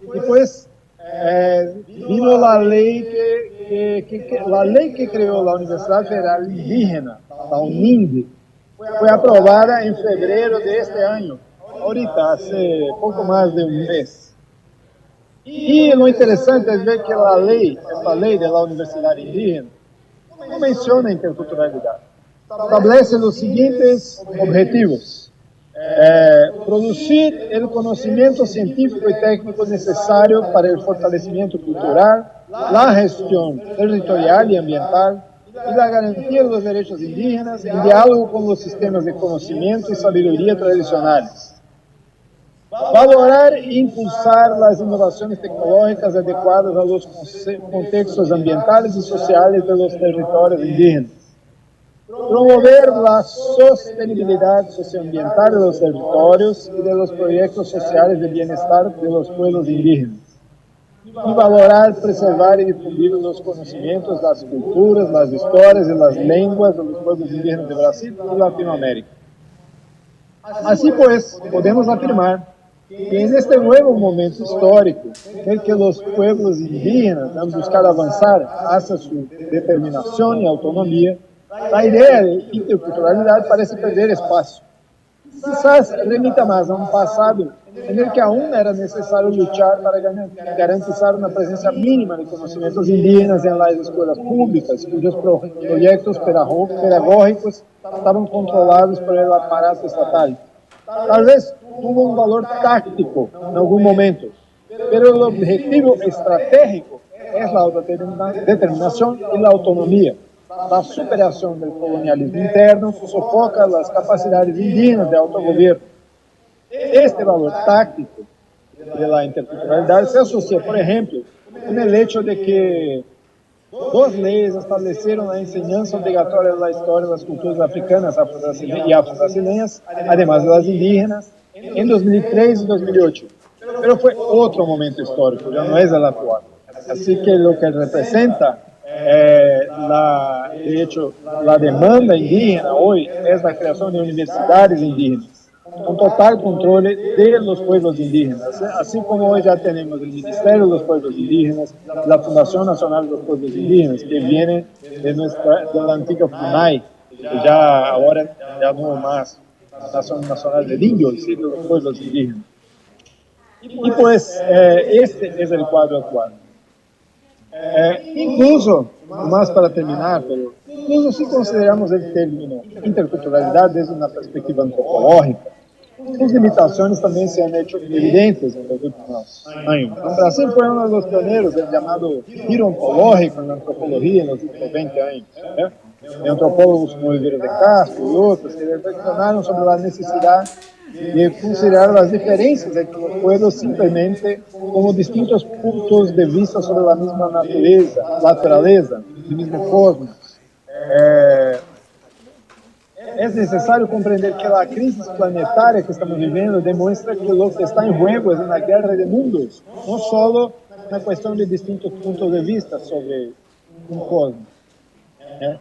Y pues vino la ley que creó la Universidad Federal Indígena, la UNINDE, fue aprobada en febrero de este año. Ahorita, hace poco más de un mes. Y lo interesante es ver que esta ley de la Universidad Indígena, no menciona interculturalidad. Establece los siguientes objetivos. Producir el conocimiento científico y técnico necesario para el fortalecimiento cultural, la gestión territorial y ambiental, y la garantía de los derechos indígenas en diálogo con los sistemas de conocimiento y sabiduría tradicionales. Valorar e impulsar las innovaciones tecnológicas adecuadas a los contextos ambientales y sociales de los territorios indígenas. Promover la sostenibilidad socioambiental de los territorios y de los proyectos sociales de bienestar de los pueblos indígenas. Y valorar, preservar y difundir los conocimientos, las culturas, las historias y las lenguas de los pueblos indígenas de Brasil y Latinoamérica. Así pues, podemos afirmar que en este nuevo momento histórico en que los pueblos indígenas han buscado avanzar hacia su determinación y autonomía, la idea de interculturalidad parece perder espacio. Quizás remita más a un pasado en el que aún era necesario luchar para garantizar una presencia mínima de conocimientos indígenas en las escuelas públicas, cuyos proyectos pedagógicos estaban controlados por el aparato estatal. Tal vez tuvo un valor táctico en algún momento, pero el objetivo estratégico es la autodeterminación y la autonomía. La superación del colonialismo interno sofoca las capacidades indígenas de autogobierno. Este valor táctico de la interculturalidad se asocia, por ejemplo, con el hecho de que dos leyes establecieron la enseñanza obligatoria de la historia de las culturas africanas y afro-brasileñas, además de las indígenas, en 2003 y 2008. Pero fue otro momento histórico, ya no es el actual. Así que lo que representa, de hecho, la demanda indígena hoy es la creación de universidades indígenas, con total control de los pueblos indígenas. Así como hoy ya tenemos el Ministerio de los Pueblos Indígenas, la Fundación Nacional de los Pueblos Indígenas, que viene de la antigua FUNAI, que ya ahora ya no más Fundación Nacional de Indios, sino de los Pueblos Indígenas. Y pues este es el cuadro actual. Incluso, más para terminar, pero incluso si consideramos el término interculturalidad desde una perspectiva antropológica, sus limitaciones también se han hecho evidentes en los últimos años. Brasil fue uno de los pioneros del llamado giro ontológico en la antropología en los últimos 20 años. De antropólogos como Oliveira de Castro y otros que reflexionaron sobre la necesidad de considerar las diferencias entre los pueblos simplemente como distintos puntos de vista sobre la misma naturaleza, el mismo cosmos. Es necesario comprender que la crisis planetaria que estamos viviendo demuestra que lo que está en juego es una guerra de mundos, no solo una cuestión de distintos puntos de vista sobre un cosmos.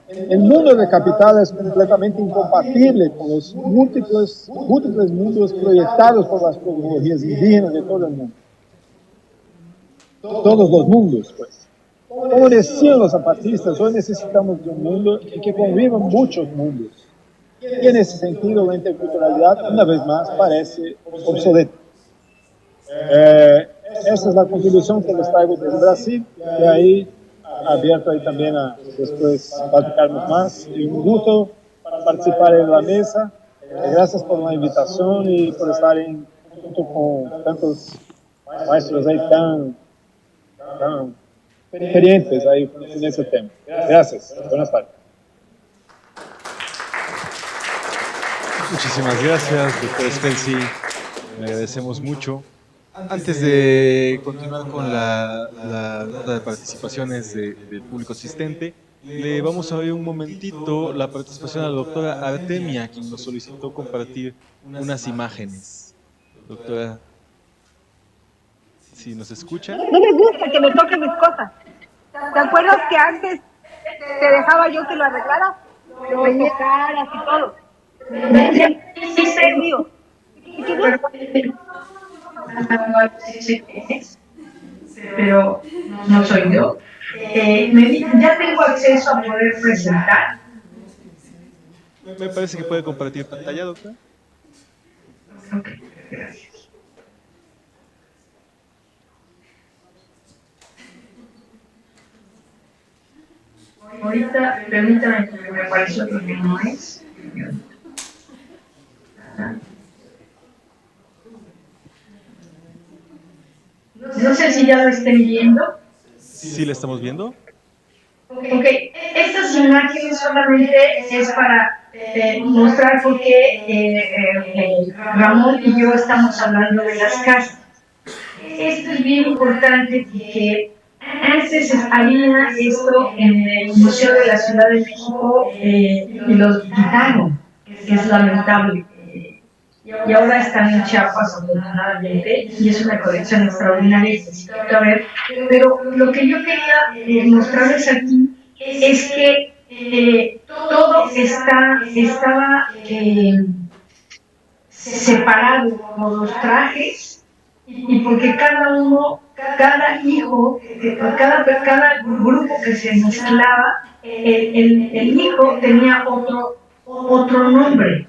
El mundo del capital es completamente incompatible con los múltiples mundos proyectados por las cosmologías indígenas de todo el mundo. Todos los mundos, pues. Como decían los zapatistas, hoy necesitamos de un mundo en que convivan muchos mundos. Y en ese sentido, la interculturalidad, una vez más, parece obsoleta. Esa es la contribución que les traigo desde Brasil, y ahí abierto ahí también a después platicarnos más. Y un gusto participar en la mesa. Gracias por la invitación y por estar junto con tantos maestros ahí tan experientes ahí en ese tema. Gracias. Buenas tardes. Muchísimas gracias, doctor Spency. Le agradecemos mucho. Antes de continuar con la ronda de participaciones del público asistente, le vamos a oír un momentito la participación de la doctora Artemia, quien nos solicitó compartir unas imágenes. Doctora, si nos escucha. No me gusta que me toquen mis cosas. ¿Te acuerdas que antes te dejaba yo que lo arreglara? Lo tocaras y todo. Sí, es mío. Pero no soy yo. Ya tengo acceso a poder presentar. Me parece que puede compartir pantalla, doctora. Ok, gracias. Ahorita, permítame que me apareció lo que no es. No sé si ya lo estén viendo. Sí, la estamos viendo. Ok, estas imágenes solamente es para mostrar por qué Ramón y yo estamos hablando de las casas. Esto es bien importante porque antes había esto en el Museo de la Ciudad de México y los quitaron, que es lamentable. Y ahora están en Chiapas, afortunadamente, y es una colección extraordinaria y necesito ver. Pero lo que yo quería mostrarles aquí es que todo estaba separado por los trajes y porque cada hijo, cada grupo que se mezclaba, el hijo tenía otro nombre.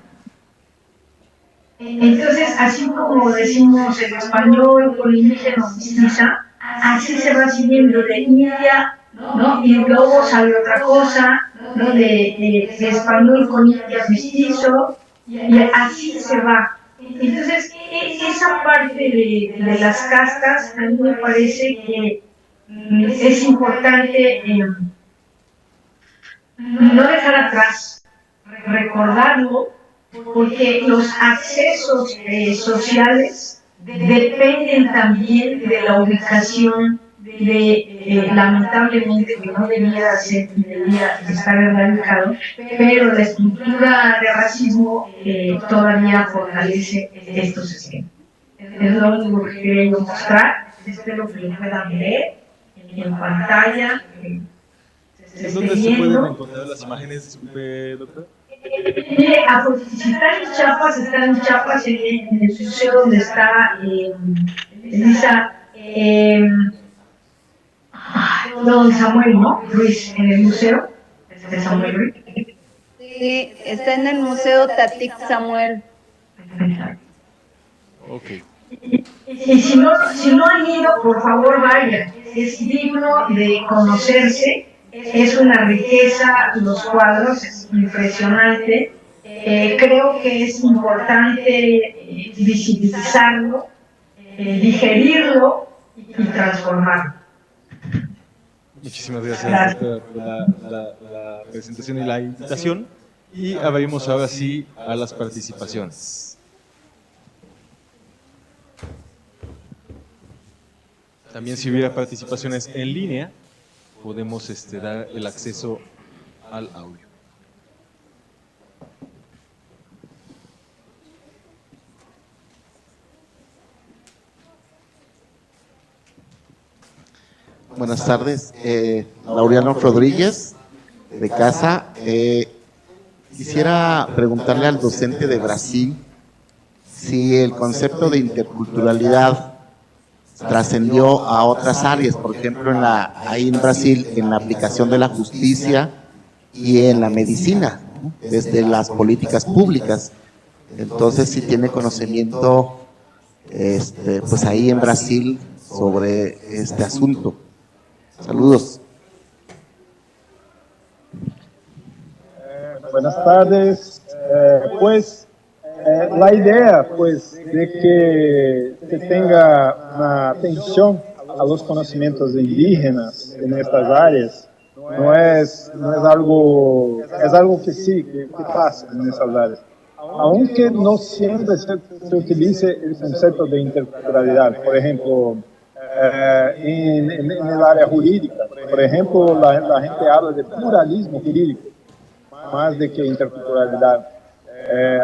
Entonces, así como decimos en español, polígeno, mestiza, así se va siguiendo de India, ¿no? Y luego sale otra cosa, ¿no? De español con India mestizo, y así se va. Entonces, esa parte de las castas a mí me parece que es importante no dejar atrás, recordarlo, porque los accesos sociales dependen también de la ubicación lamentablemente, que no debiera estar erradicado, pero la estructura de racismo todavía fortalece estos esquemas. Es lo único que quería mostrar, espero que lo puedan ver en pantalla. ¿En dónde se pueden encontrar las imágenes, disculpe, doctor? Mire, están en Chiapas, en el museo donde está Elisa, don Samuel, ¿no? Ruiz, en el museo de Samuel Ruiz. Sí, está en el Museo Tatik Samuel. Ok. Y si no han ido, por favor vayan. Es digno de conocerse, es una riqueza, los cuadros, es impresionante. Creo que es importante visibilizarlo, digerirlo y transformarlo. Muchísimas gracias, doctora, por la presentación y la invitación. Y abrimos ahora sí a las participaciones. También si hubiera participaciones en línea, podemos dar el acceso al audio. Buenas tardes, Laureano Rodríguez, de casa. Quisiera preguntarle al docente de Brasil si el concepto de interculturalidad trascendió a otras áreas, por ejemplo, ahí en Brasil, en la aplicación de la justicia y en la medicina, ¿no? Desde las políticas públicas. Entonces, si tiene conocimiento, pues ahí en Brasil sobre este asunto. Saludos. Buenas tardes. La idea, pues, de que se tenga una atención a los conocimientos indígenas en estas áreas no es algo, es algo que sí, que pasa en esas áreas. Aunque no siempre se utilice el concepto de interculturalidad, por ejemplo, en el área jurídica, por ejemplo, la gente habla de pluralismo jurídico, más de que interculturalidad.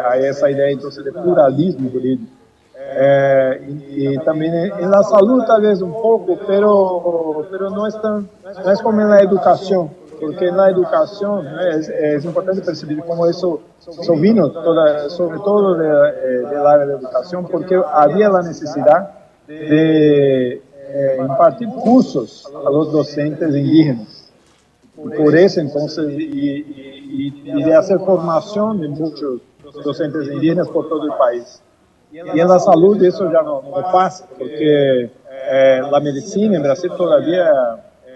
Hay esa idea entonces de pluralismo jurídico. Y también en la salud tal vez un poco, pero no es como en la educación, porque en la educación es importante percibir cómo eso vino, sobre todo del área de educación, porque había la necesidad de impartir cursos a los docentes indígenas. Por eso, entonces, y de hacer formación de muchos docentes indígenas por todo el país. Y en la salud eso ya no pasa, porque la medicina en Brasil todavía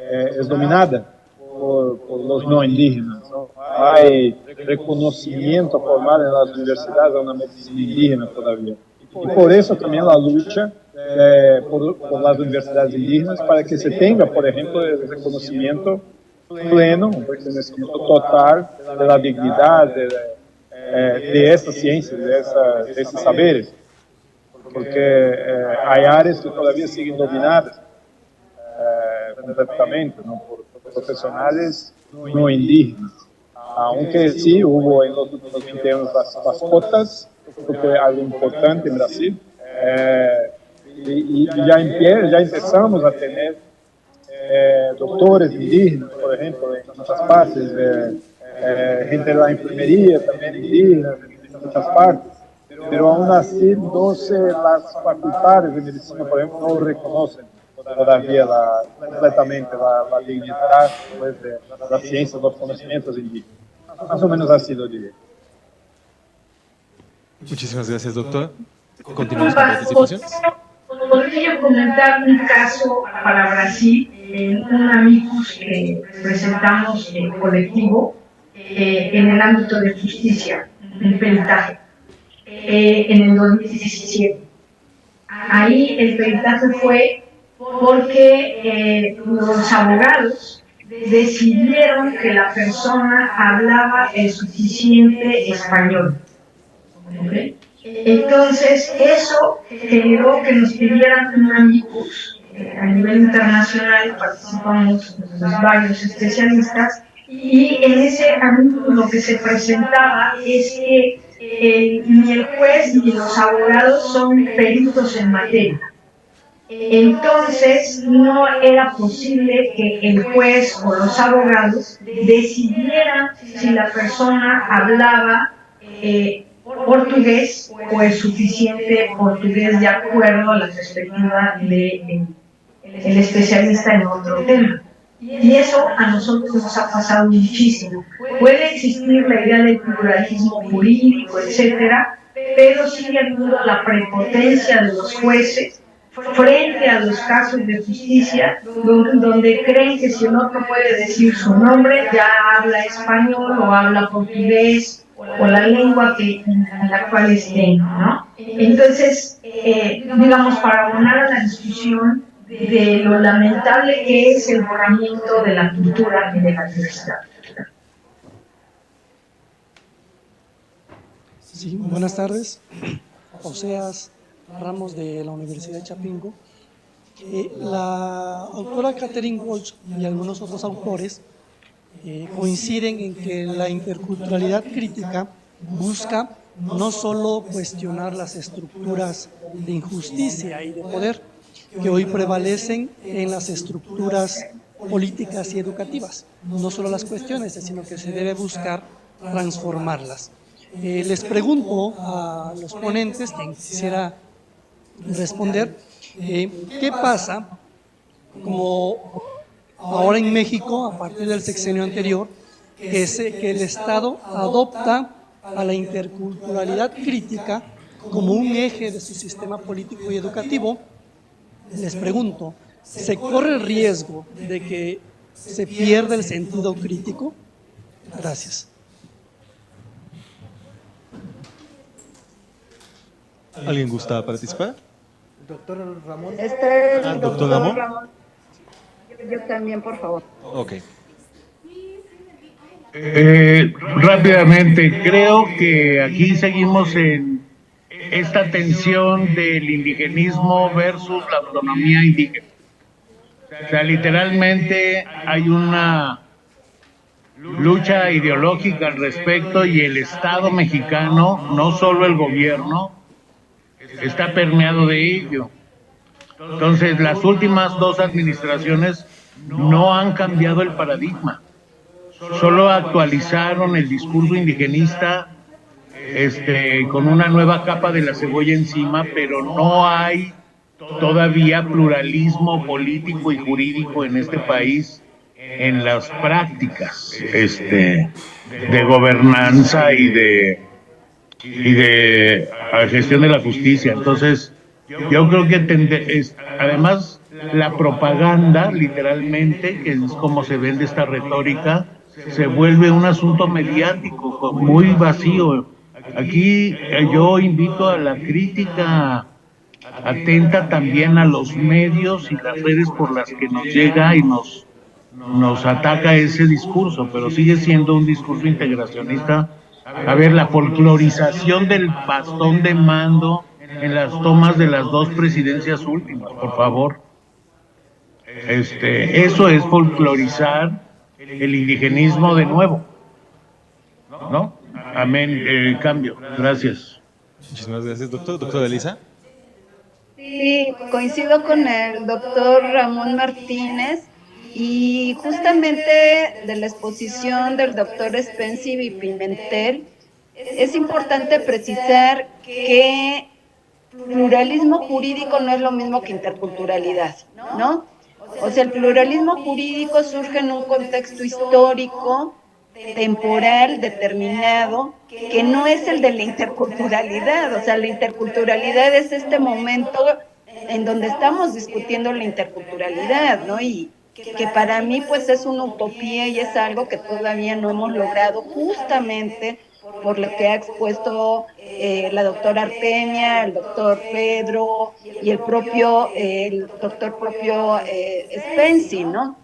es dominada por los no indígenas, ¿no? Hay reconocimiento formal en las universidades de una medicina indígena todavía. Y por eso también la lucha por las universidades indígenas, para que se tenga, por ejemplo, el reconocimiento pleno, un reconocimiento total de la dignidad de esta ciencia, de esos saberes, porque hay áreas que todavía siguen dominadas completamente, ¿no? por profesionales no indígenas, aunque sí hubo en los últimos 20 años las cotas, que fue algo importante en Brasil, y ya empezamos a tener doctores indígenas, por ejemplo, en muchas partes, gente de la enfermería también indígena, en muchas partes, pero aún así las facultades de medicina, por ejemplo, no reconocen todavía completamente la dignidad pues, de la ciencia, los conocimientos indígenas. Más o menos así lo diría. Muchísimas gracias, doctor. Continuamos con participaciones. Podría comentar un caso para Brasil, un amicus que presentamos colectivo en el ámbito de justicia, un peritaje, en el 2017. Ahí el peritaje fue porque los abogados decidieron que la persona hablaba el suficiente español. ¿Okay? Entonces, eso generó que nos pidieran un amicus a nivel internacional, participamos varios especialistas, y en ese amicus lo que se presentaba es que ni el juez ni los abogados son peritos en materia. Entonces, no era posible que el juez o los abogados decidieran si la persona hablaba portugués o el suficiente portugués de acuerdo a la perspectiva del especialista en otro tema. Y eso a nosotros nos ha pasado muchísimo. Puede existir la idea del pluralismo jurídico, etcétera, pero sigue habiendo la prepotencia de los jueces frente a los casos de justicia, donde creen que si el otro puede decir su nombre, ya habla español o habla portugués o la lengua en la cual estén, ¿no? Entonces, digamos, para abonar a la discusión de lo lamentable que es el borramiento de la cultura y de la diversidad. Sí, buenas tardes. Oseas Ramos de la Universidad de Chapingo. La autora Catherine Walsh y algunos otros autores coinciden en que la interculturalidad crítica busca no solo cuestionar las estructuras de injusticia y de poder que hoy prevalecen en las estructuras políticas y educativas, no solo las cuestiones, sino que se debe buscar transformarlas. Les pregunto a los ponentes, quien quisiera responder, ¿qué pasa como ahora en México, a partir del sexenio anterior, que el Estado adopta a la interculturalidad crítica como un eje de su sistema político y educativo? Les pregunto, ¿se corre el riesgo de que se pierda el sentido crítico? Gracias. ¿Alguien gusta participar? Doctor Ramón. Doctor Ramón. Yo también, por favor. Ok. Rápidamente, creo que aquí seguimos en esta tensión del indigenismo versus la autonomía indígena. O sea, literalmente hay una lucha ideológica al respecto y el Estado mexicano, no solo el gobierno, está permeado de ello. Entonces, las últimas dos administraciones no han cambiado el paradigma, solo actualizaron el discurso indigenista con una nueva capa de la cebolla encima, pero no hay todavía pluralismo político y jurídico en este país en las prácticas de gobernanza y de gestión de la justicia. Entonces, yo creo que además la propaganda, literalmente, que es como se vende esta retórica, se vuelve un asunto mediático muy vacío. Aquí yo invito a la crítica atenta también a los medios y las redes por las que nos llega y nos ataca ese discurso, pero sigue siendo un discurso integracionista. A ver, la folclorización del bastón de mando en las tomas de las dos presidencias últimas, por favor. Eso es folclorizar el indigenismo de nuevo, ¿no? Amén, cambio. Gracias. Muchísimas gracias, doctor. Doctora Elisa. Sí, coincido con el doctor Ramón Martínez y justamente de la exposición del doctor Spencer y Pimentel, es importante precisar que pluralismo jurídico no es lo mismo que interculturalidad, ¿no? O sea, el pluralismo jurídico surge en un contexto histórico, temporal, determinado, que no es el de la interculturalidad. O sea, la interculturalidad es este momento en donde estamos discutiendo la interculturalidad, ¿no? Y que para mí pues es una utopía y es algo que todavía no hemos logrado, justamente por lo que ha expuesto la doctora Artemia, el doctor Pedro y el doctor Spency, ¿no?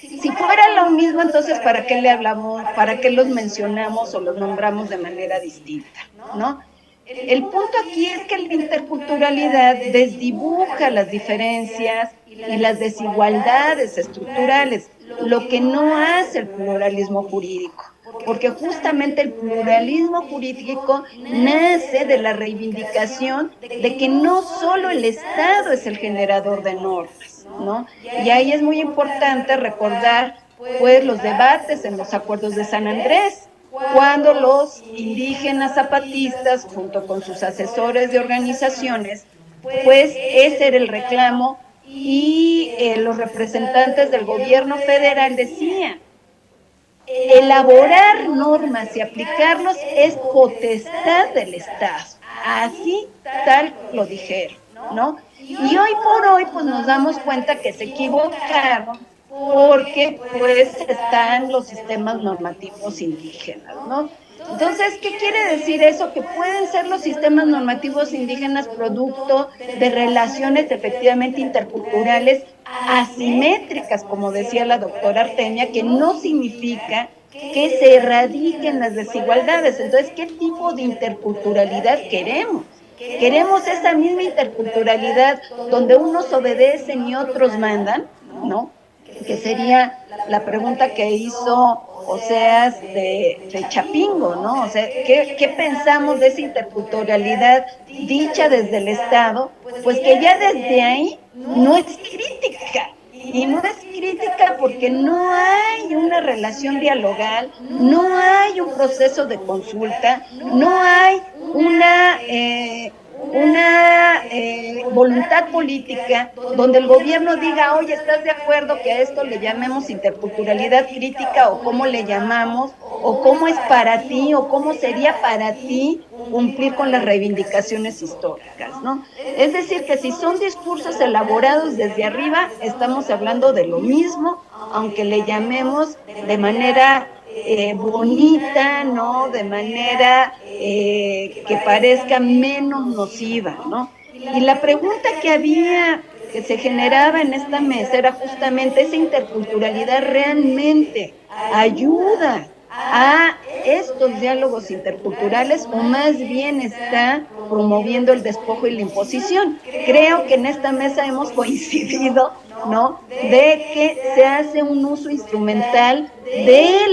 Si fuera lo mismo, entonces, ¿para qué le hablamos, para qué los mencionamos o los nombramos de manera distinta, ¿no? El punto aquí es que la interculturalidad desdibuja las diferencias y las desigualdades estructurales, lo que no hace el pluralismo jurídico, porque justamente el pluralismo jurídico nace de la reivindicación de que no solo el Estado es el generador de normas, ¿no? Y ahí es muy importante recordar pues los debates en los acuerdos de San Andrés, cuando los indígenas zapatistas, junto con sus asesores de organizaciones, pues ese era el reclamo, y los representantes del gobierno federal decían: elaborar normas y aplicarlos es potestad del Estado, así tal lo dijeron, ¿no? Y hoy por hoy pues nos damos cuenta que se equivocaron, porque pues están los sistemas normativos indígenas, ¿no? Entonces, ¿qué quiere decir eso? Que pueden ser los sistemas normativos indígenas producto de relaciones efectivamente interculturales asimétricas, como decía la doctora Artemia, que no significa que se erradiquen las desigualdades. Entonces, ¿qué tipo de interculturalidad queremos? ¿Queremos esa misma interculturalidad donde unos obedecen y otros mandan, ¿no? Que sería la pregunta que hizo Oseas de Chapingo, ¿no? O sea, ¿qué pensamos de esa interculturalidad dicha desde el Estado? Pues que ya desde ahí no es crítica. Y no es crítica porque no hay una relación dialogal, no hay un proceso de consulta, no hay una voluntad política donde el gobierno diga: oye, ¿estás de acuerdo que a esto le llamemos interculturalidad crítica, o cómo le llamamos, o cómo es para ti, o cómo sería para ti cumplir con las reivindicaciones históricas, ¿no? Es decir, que si son discursos elaborados desde arriba, estamos hablando de lo mismo, aunque le llamemos de manera bonita, ¿no? De manera que parezca menos nociva, ¿no? Y la pregunta que se generaba en esta mesa era justamente: ¿esa interculturalidad realmente ayuda a estos diálogos interculturales, o más bien está promoviendo el despojo y la imposición? Creo que en esta mesa hemos coincidido, ¿no?, de que se hace un uso instrumental del,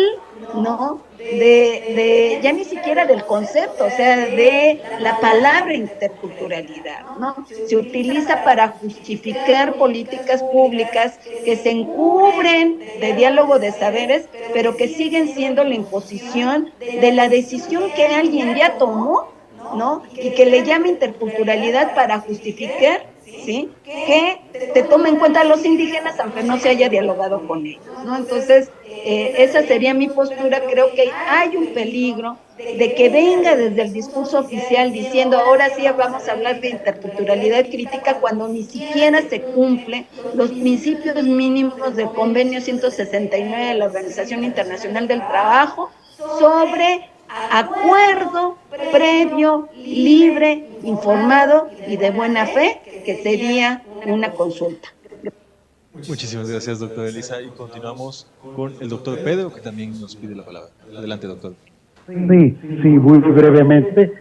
¿no?, de ya ni siquiera del concepto, o sea, de la palabra interculturalidad, ¿no? Se utiliza para justificar políticas públicas que se encubren de diálogo de saberes, pero que siguen siendo la imposición de la decisión que alguien ya tomó, ¿no? Y que le llama interculturalidad para justificar, ¿sí?, que te tome en cuenta a los indígenas aunque no se haya dialogado con ellos, ¿no? Entonces, esa sería mi postura. Creo que hay un peligro de que venga desde el discurso oficial diciendo: ahora sí vamos a hablar de interculturalidad crítica, cuando ni siquiera se cumplen los principios mínimos del convenio 169 de la Organización Internacional del Trabajo sobre acuerdo previo, libre, informado y de buena fe, que sería una consulta. Muchísimas gracias, doctora Elisa. Y continuamos con el doctor Pedro, que también nos pide la palabra. Adelante, doctor. Sí, muy brevemente.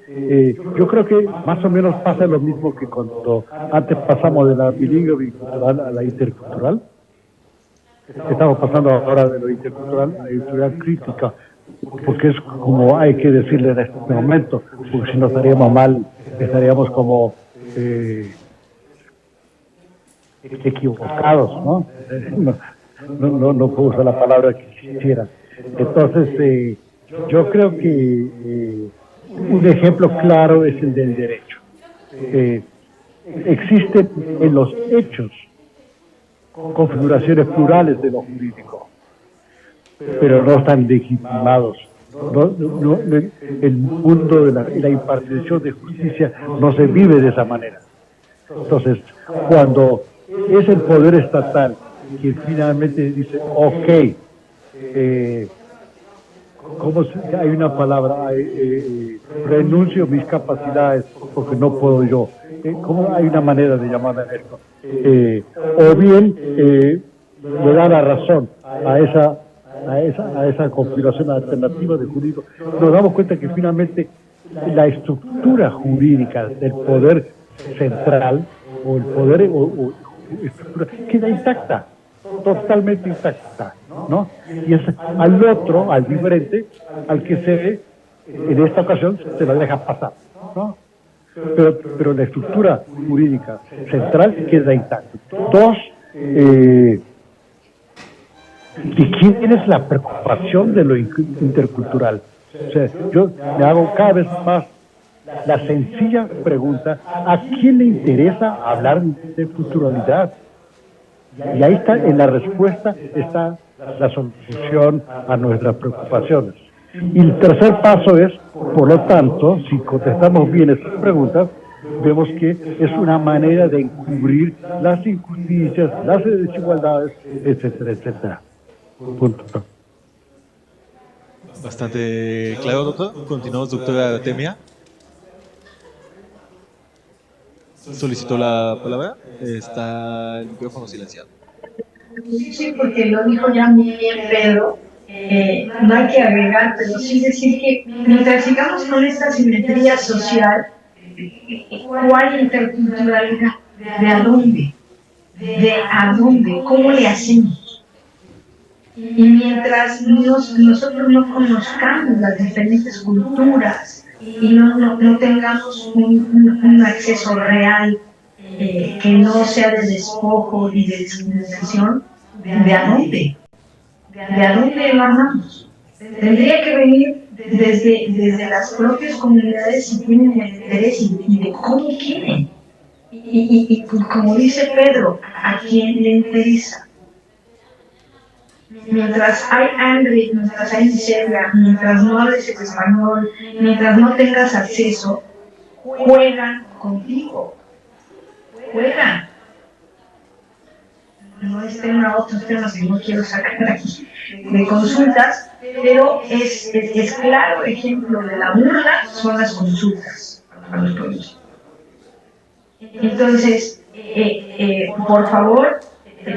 Yo creo que más o menos pasa lo mismo que cuando antes pasamos de la bilingüe bicultural a la intercultural. Estamos pasando ahora de lo intercultural a la editorial crítica, porque es como hay que decirle en este momento, porque si no estaríamos mal, estaríamos como equivocados, ¿no? No puedo usar la palabra que quisiera. Entonces, Yo creo que un ejemplo claro es el del derecho. Existen en los hechos configuraciones plurales de lo jurídico, pero no están legitimados. El mundo de la impartición de justicia no se vive de esa manera. Entonces, cuando es el poder estatal quien finalmente dice, ok, hay una palabra, renuncio a mis capacidades porque no puedo yo. ¿Cómo hay una manera de llamar a esto? O bien le da la razón a esa configuración alternativa de jurídico. Nos damos cuenta que finalmente la estructura jurídica del poder central o el poder o estructura queda intacta, totalmente intacta, ¿no? Y es al otro, al diferente, al que en esta ocasión se la deja pasar, ¿no? Pero la estructura jurídica central queda intacta. Dos, ¿de quién es la preocupación de lo intercultural? O sea, yo me hago cada vez más la sencilla pregunta, ¿a quién le interesa hablar de interculturalidad? Y ahí está, en la respuesta está la solución a nuestras preocupaciones. Y el tercer paso es, por lo tanto, si contestamos bien estas preguntas, vemos que es una manera de encubrir las injusticias, las desigualdades, etcétera, etcétera. Punto. Bastante claro, doctor. Continuamos, doctora Artemia. Solicitó la palabra. Está el micrófono silenciado. Sí, porque lo dijo ya muy bien Pedro. No hay que agregar, pero sí decir que mientras sigamos con esta simetría social, ¿cuál interculturalidad? ¿De a dónde? ¿De a dónde? ¿Cómo le hacemos? Y mientras nosotros no conozcamos las diferentes culturas y no tengamos un acceso real que no sea de despojo y de discriminación, ¿de a dónde? ¿De a dónde lo armamos? Tendría que venir desde las propias comunidades si tienen el interés y de cómo quieren. Y como dice Pedro, ¿a quién le interesa? Mientras hay hambre, mientras hay miseria, mientras no hables el español, mientras no tengas acceso, juegan contigo. Juegan. No es tema otros temas que no quiero sacar aquí de consultas, pero es claro ejemplo de la burla son las consultas a los pueblos. Entonces, por favor,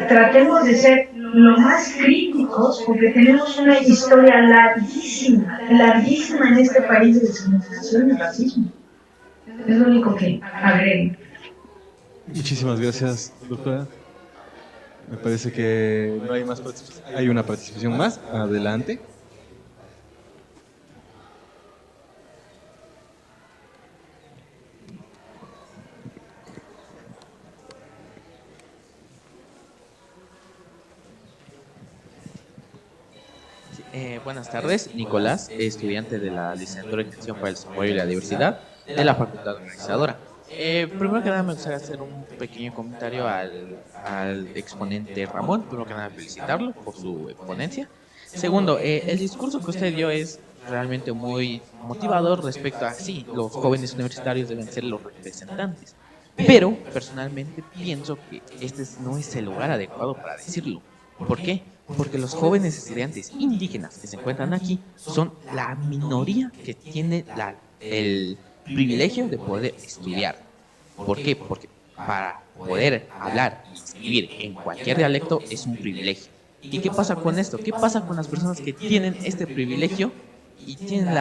tratemos de ser lo más críticos porque tenemos una historia larguísima en este país de discriminación y racismo. Es lo único que agrego. Muchísimas gracias, doctora. Me parece que no hay más participación. Hay una participación más. Adelante. Buenas tardes, Nicolás, estudiante de la licenciatura en Gestión para el Desarrollo y la Diversidad de la Facultad Organizadora. Primero que nada me gustaría hacer un pequeño comentario al exponente Ramón. Primero que nada felicitarlo por su ponencia. Segundo, el discurso que usted dio es realmente muy motivador respecto a sí, los jóvenes universitarios deben ser los representantes. Pero personalmente pienso que este no es el lugar adecuado para decirlo. ¿Por qué? Porque los jóvenes estudiantes indígenas que se encuentran aquí son la minoría que tiene el privilegio de poder estudiar. ¿Por qué? Porque para poder hablar y escribir en cualquier dialecto es un privilegio. ¿Y qué pasa con esto? ¿Qué pasa con las personas que tienen este privilegio y tienen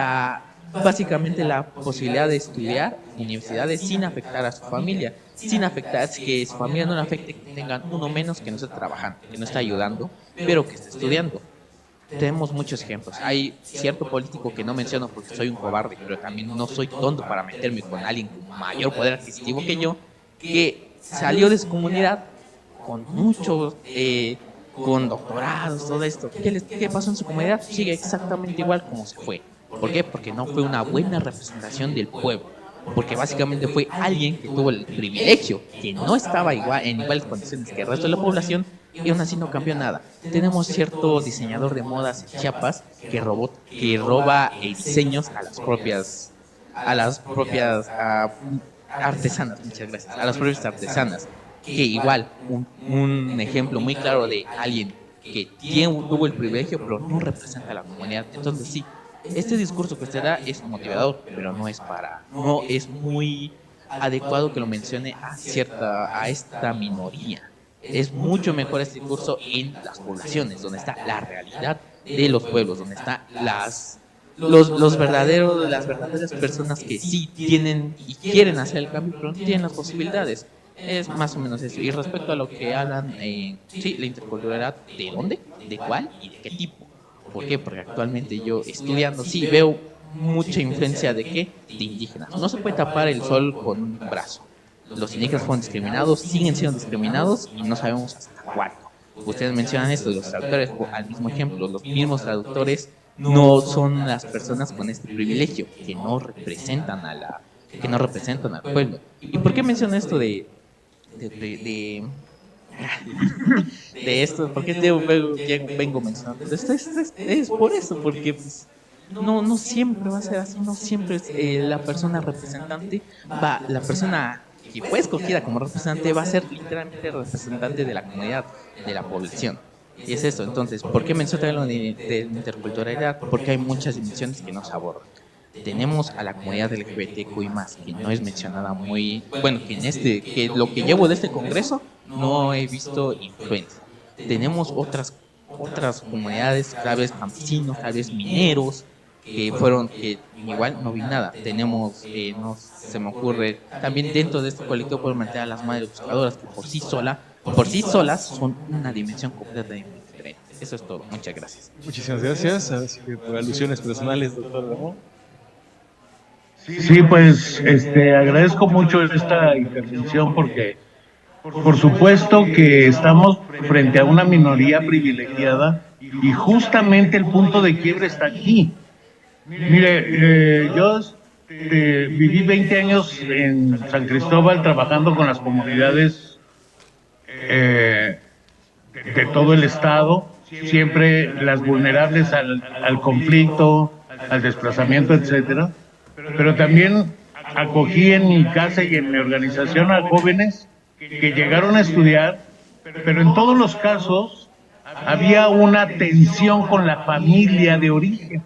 básicamente la posibilidad de estudiar en universidades sin afectar a su familia, sin afectar que su familia no le afecte, que tengan uno menos que no esté trabajando, que no está ayudando, pero que está estudiando? Tenemos muchos ejemplos. Hay cierto político que no menciono porque soy un cobarde, pero también no soy tonto para meterme con alguien con mayor poder adquisitivo que yo, que salió de su comunidad con muchos con doctorados, todo esto. ¿Qué pasó en su comunidad? Sigue exactamente igual como se fue. ¿Por qué? Porque no fue una buena representación del pueblo. Porque básicamente fue alguien que tuvo el privilegio, que no estaba igual en iguales condiciones que el resto de la población, y aún así no cambió nada. Tenemos cierto diseñador de modas en Chiapas que roba diseños a las propias artesanas, muchas gracias, a las propias artesanas. Que igual, un ejemplo muy claro de alguien que tuvo el privilegio, pero no representa a la comunidad. Entonces sí, este discurso que usted da es motivador, pero no es muy adecuado que lo mencione a esta minoría. Es mucho mejor este discurso en las poblaciones, donde está la realidad de los pueblos, donde están las verdaderas personas que sí tienen y quieren hacer el cambio, pero no tienen las posibilidades. Es más o menos eso. Y respecto a lo que hablan, sí, la interculturalidad, ¿de dónde? ¿De cuál? ¿Y de qué tipo? ¿Por qué? Porque actualmente yo estudiando, sí, veo mucha influencia de qué? De indígenas. No se puede tapar el sol con un brazo. Los indígenas fueron discriminados, siguen siendo discriminados y no sabemos hasta cuándo. Ustedes mencionan esto de los traductores, al mismo ejemplo, los mismos traductores no son las personas con este privilegio, que no representan al pueblo. ¿Y por qué menciono esto de esto? ¿Por qué vengo mencionando esto? Es por eso, porque pues, no siempre va a ser así, no siempre es, la persona representante la persona que fue escogida como representante va a ser literalmente representante de la comunidad, de la población. Y es eso. Entonces, ¿por qué menciono lo de interculturalidad? Porque hay muchas dimensiones que no se abordan. Tenemos a la comunidad LGBTQI+, que no es mencionada muy... Bueno, que lo que llevo de este congreso no he visto influencia. Tenemos otras comunidades, tal vez campesinos, tal vez mineros, que igual no vi nada. Tenemos, no se me ocurre, también dentro de este colectivo puedo meter a las madres buscadoras, que por sí solas son una dimensión completamente diferente. Eso es todo. Muchas gracias. Muchísimas gracias. Así que por alusiones personales, doctor Ramón. Sí, pues agradezco mucho esta intervención porque por supuesto que estamos frente a una minoría privilegiada y justamente el punto de quiebre está aquí. Mire, yo viví 20 años en San Cristóbal trabajando con las comunidades de todo el estado, siempre las vulnerables al conflicto, al desplazamiento, etcétera. Pero también acogí en mi casa y en mi organización a jóvenes que llegaron a estudiar, pero en todos los casos había una tensión con la familia de origen.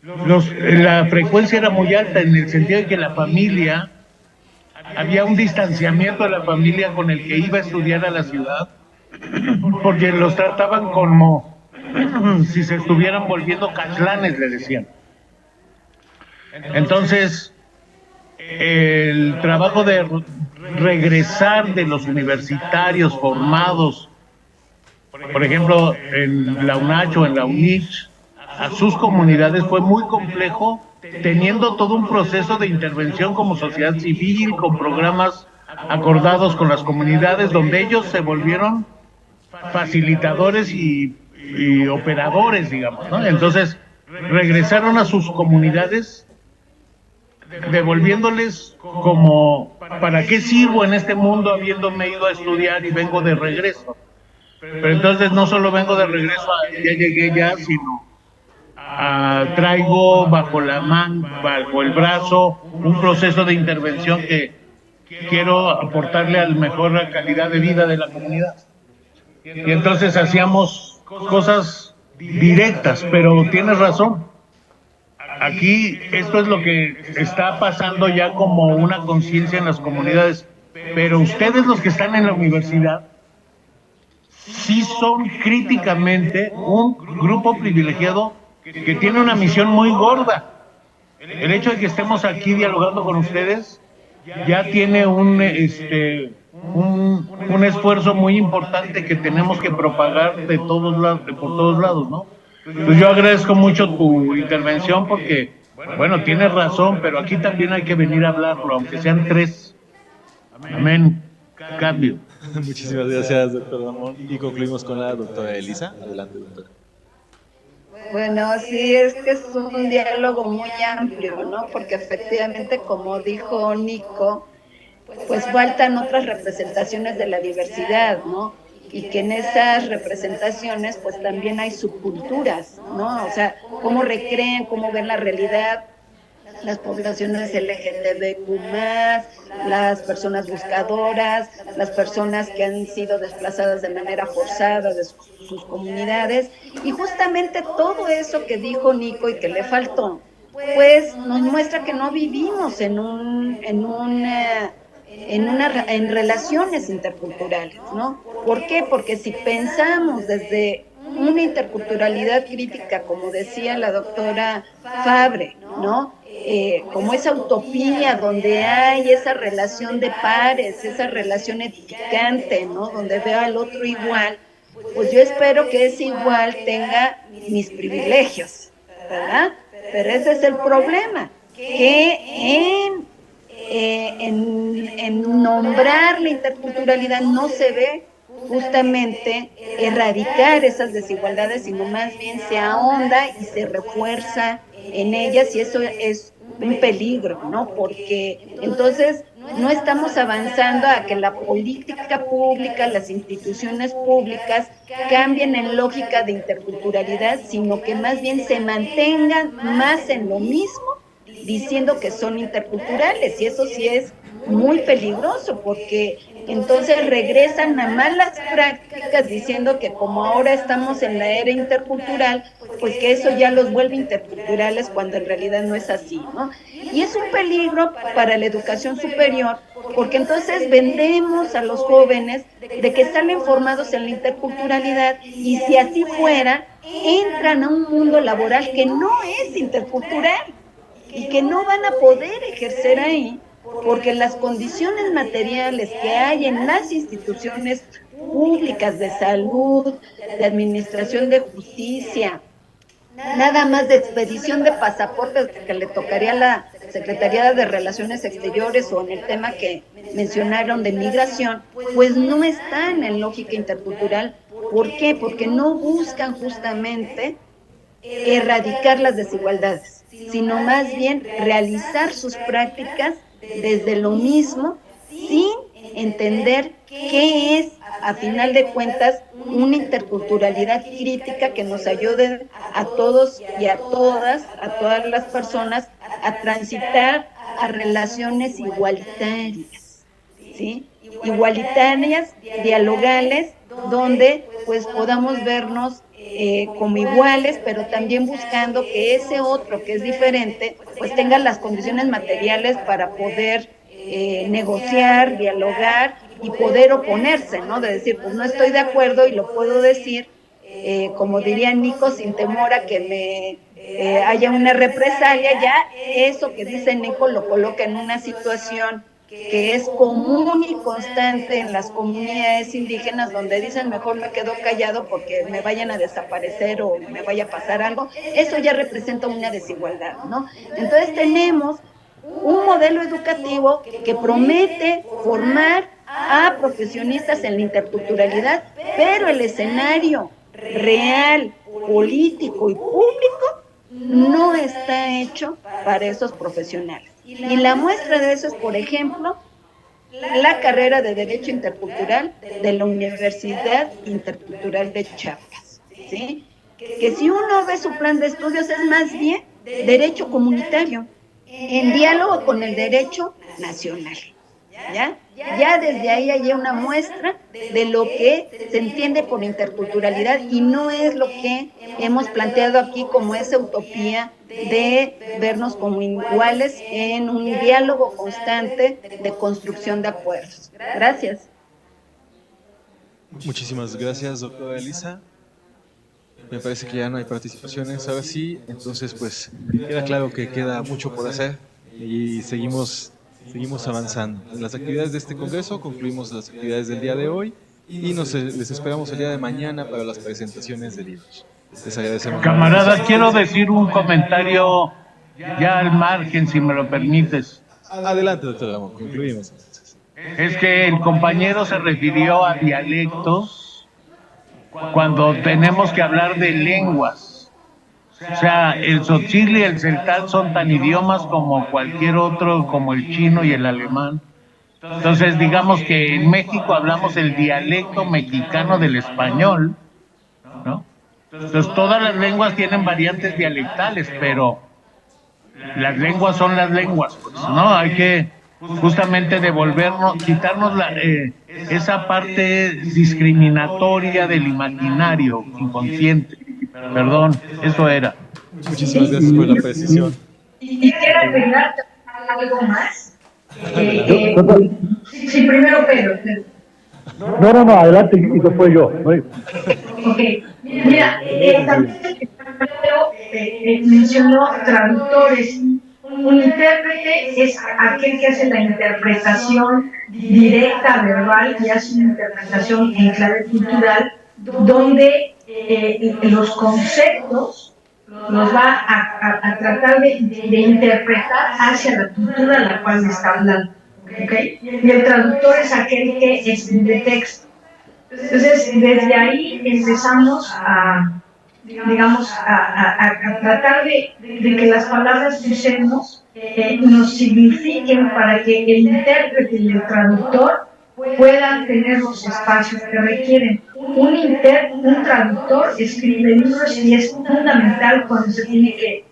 La frecuencia era muy alta en el sentido de que la familia, había un distanciamiento de la familia con el que iba a estudiar a la ciudad, porque los trataban como si se estuvieran volviendo catlanes, le decían. Entonces, el trabajo de regresar de los universitarios formados, por ejemplo, en la UNACH o en la UNICH, a sus comunidades fue muy complejo, teniendo todo un proceso de intervención como sociedad civil, con programas acordados con las comunidades, donde ellos se volvieron facilitadores y operadores, digamos, ¿no? Entonces, regresaron a sus comunidades devolviéndoles como, ¿para qué sirvo en este mundo habiéndome ido a estudiar y vengo de regreso? Pero entonces no solo vengo de regreso a ya llegué ya, sino traigo bajo el brazo un proceso de intervención que quiero aportarle a la mejor calidad de vida de la comunidad. Y entonces hacíamos cosas directas, pero tienes razón. Aquí esto es lo que está pasando ya como una conciencia en las comunidades, pero ustedes los que están en la universidad sí son críticamente un grupo privilegiado que tiene una misión muy gorda. El hecho de que estemos aquí dialogando con ustedes ya tiene un esfuerzo muy importante que tenemos que propagar por todos lados, ¿no? Pues yo agradezco mucho tu intervención porque, bueno, tienes razón, pero aquí también hay que venir a hablarlo, aunque sean 3. Amén. cambio. Muchísimas gracias, doctor Ramón. Y concluimos con la doctora Elisa. Adelante, doctora. Bueno, sí, es que es un diálogo muy amplio, ¿no? Porque efectivamente, como dijo Nico, pues faltan otras representaciones de la diversidad, ¿no? Y que en esas representaciones pues también hay subculturas, ¿no? O sea, cómo recrean, cómo ven la realidad las poblaciones LGTBQ+, las personas buscadoras, las personas que han sido desplazadas de manera forzada de sus comunidades, y justamente todo eso que dijo Nico y que le faltó, pues nos muestra que no vivimos en relaciones interculturales, ¿no? ¿Por qué? Porque si pensamos desde una interculturalidad crítica, como decía la doctora Fabre, ¿no? Como esa utopía donde hay esa relación de pares, esa relación edificante, ¿no? Donde veo al otro igual, pues yo espero que ese igual tenga mis privilegios, ¿verdad? Pero ese es el problema, que en nombrar la interculturalidad no se ve justamente erradicar esas desigualdades, sino más bien se ahonda y se refuerza en ellas, y eso es un peligro, ¿no? Porque entonces no estamos avanzando a que la política pública, las instituciones públicas cambien en lógica de interculturalidad, sino que más bien se mantengan más en lo mismo, diciendo que son interculturales, y eso sí es muy peligroso, porque entonces regresan a malas prácticas diciendo que como ahora estamos en la era intercultural, pues que eso ya los vuelve interculturales, cuando en realidad no es así, ¿no? Y es un peligro para la educación superior, porque entonces vendemos a los jóvenes de que salen formados en la interculturalidad, y si así fuera, entran a un mundo laboral que no es intercultural y que no van a poder ejercer ahí, porque las condiciones materiales que hay en las instituciones públicas de salud, de administración de justicia, nada más de expedición de pasaportes que le tocaría a la Secretaría de Relaciones Exteriores, o en el tema que mencionaron de migración, pues no están en lógica intercultural. ¿Por qué? Porque no buscan justamente erradicar las desigualdades, sino más bien realizar sus prácticas desde lo mismo, sin entender qué es, a final de cuentas, una interculturalidad crítica que nos ayude a todos y a todas las personas a transitar a relaciones igualitarias, ¿sí? Igualitarias, dialogales, donde pues podamos vernos como iguales, pero también buscando que ese otro que es diferente pues tenga las condiciones materiales para poder negociar, dialogar y poder oponerse, ¿no? De decir, pues no estoy de acuerdo y lo puedo decir, como diría Nico, sin temor a que me haya una represalia. Ya eso que dice Nico lo coloca en una situación que es común y constante en las comunidades indígenas, donde dicen mejor me quedo callado porque me vayan a desaparecer o me vaya a pasar algo. Eso ya representa una desigualdad, ¿no? Entonces tenemos un modelo educativo que promete formar a profesionistas en la interculturalidad, pero el escenario real, político y público no está hecho para esos profesionales. Y la muestra de eso es, por ejemplo, la carrera de Derecho Intercultural de la Universidad Intercultural de Chiapas, ¿sí? Que si uno ve su plan de estudios, es más bien derecho comunitario, en diálogo con el derecho nacional, ¿ya? Ya desde ahí hay una muestra de lo que se entiende por interculturalidad, y no es lo que hemos planteado aquí como esa utopía de vernos como iguales en un diálogo constante de construcción de acuerdos. Gracias. Muchísimas gracias, doctora Elisa. Me parece que ya no hay participaciones ahora sí, entonces pues queda claro que queda mucho por hacer y seguimos avanzando. En las actividades de este congreso concluimos las actividades del día de hoy y les esperamos el día de mañana para las presentaciones de libros. Les agradecemos. Camarada, quiero decir un comentario ya al margen, si me lo permites. Adelante, doctor Ramón, concluimos entonces. es que el compañero se refirió a dialectos cuando tenemos que hablar de lenguas. O sea, el tzotzil y el celtal son tan idiomas como cualquier otro, como el chino y el alemán. Entonces, digamos que en México hablamos el dialecto mexicano del español, ¿no? Entonces, todas las lenguas tienen variantes dialectales, pero las lenguas son las lenguas, pues, ¿no? Hay que justamente devolvernos, quitarnos esa parte discriminatoria del imaginario inconsciente. Perdón, eso era. Muchísimas gracias por la precisión. Y quisiera agregar algo más. Sí, primero Pedro. No, adelante, y después yo. Ok, mira, también Pedro mencionó traductores. Un intérprete es aquel que hace la interpretación directa, verbal, y hace una interpretación en clave cultural, donde los conceptos los va a tratar de interpretar hacia la cultura a la cual está hablando. ¿Okay? Y el traductor es aquel que escribe texto. Entonces, desde ahí empezamos digamos, a tratar de que las palabras que usemos nos signifiquen para que el intérprete y el traductor puedan tener los espacios que requieren. Un traductor escribe libros y es fundamental cuando se tiene que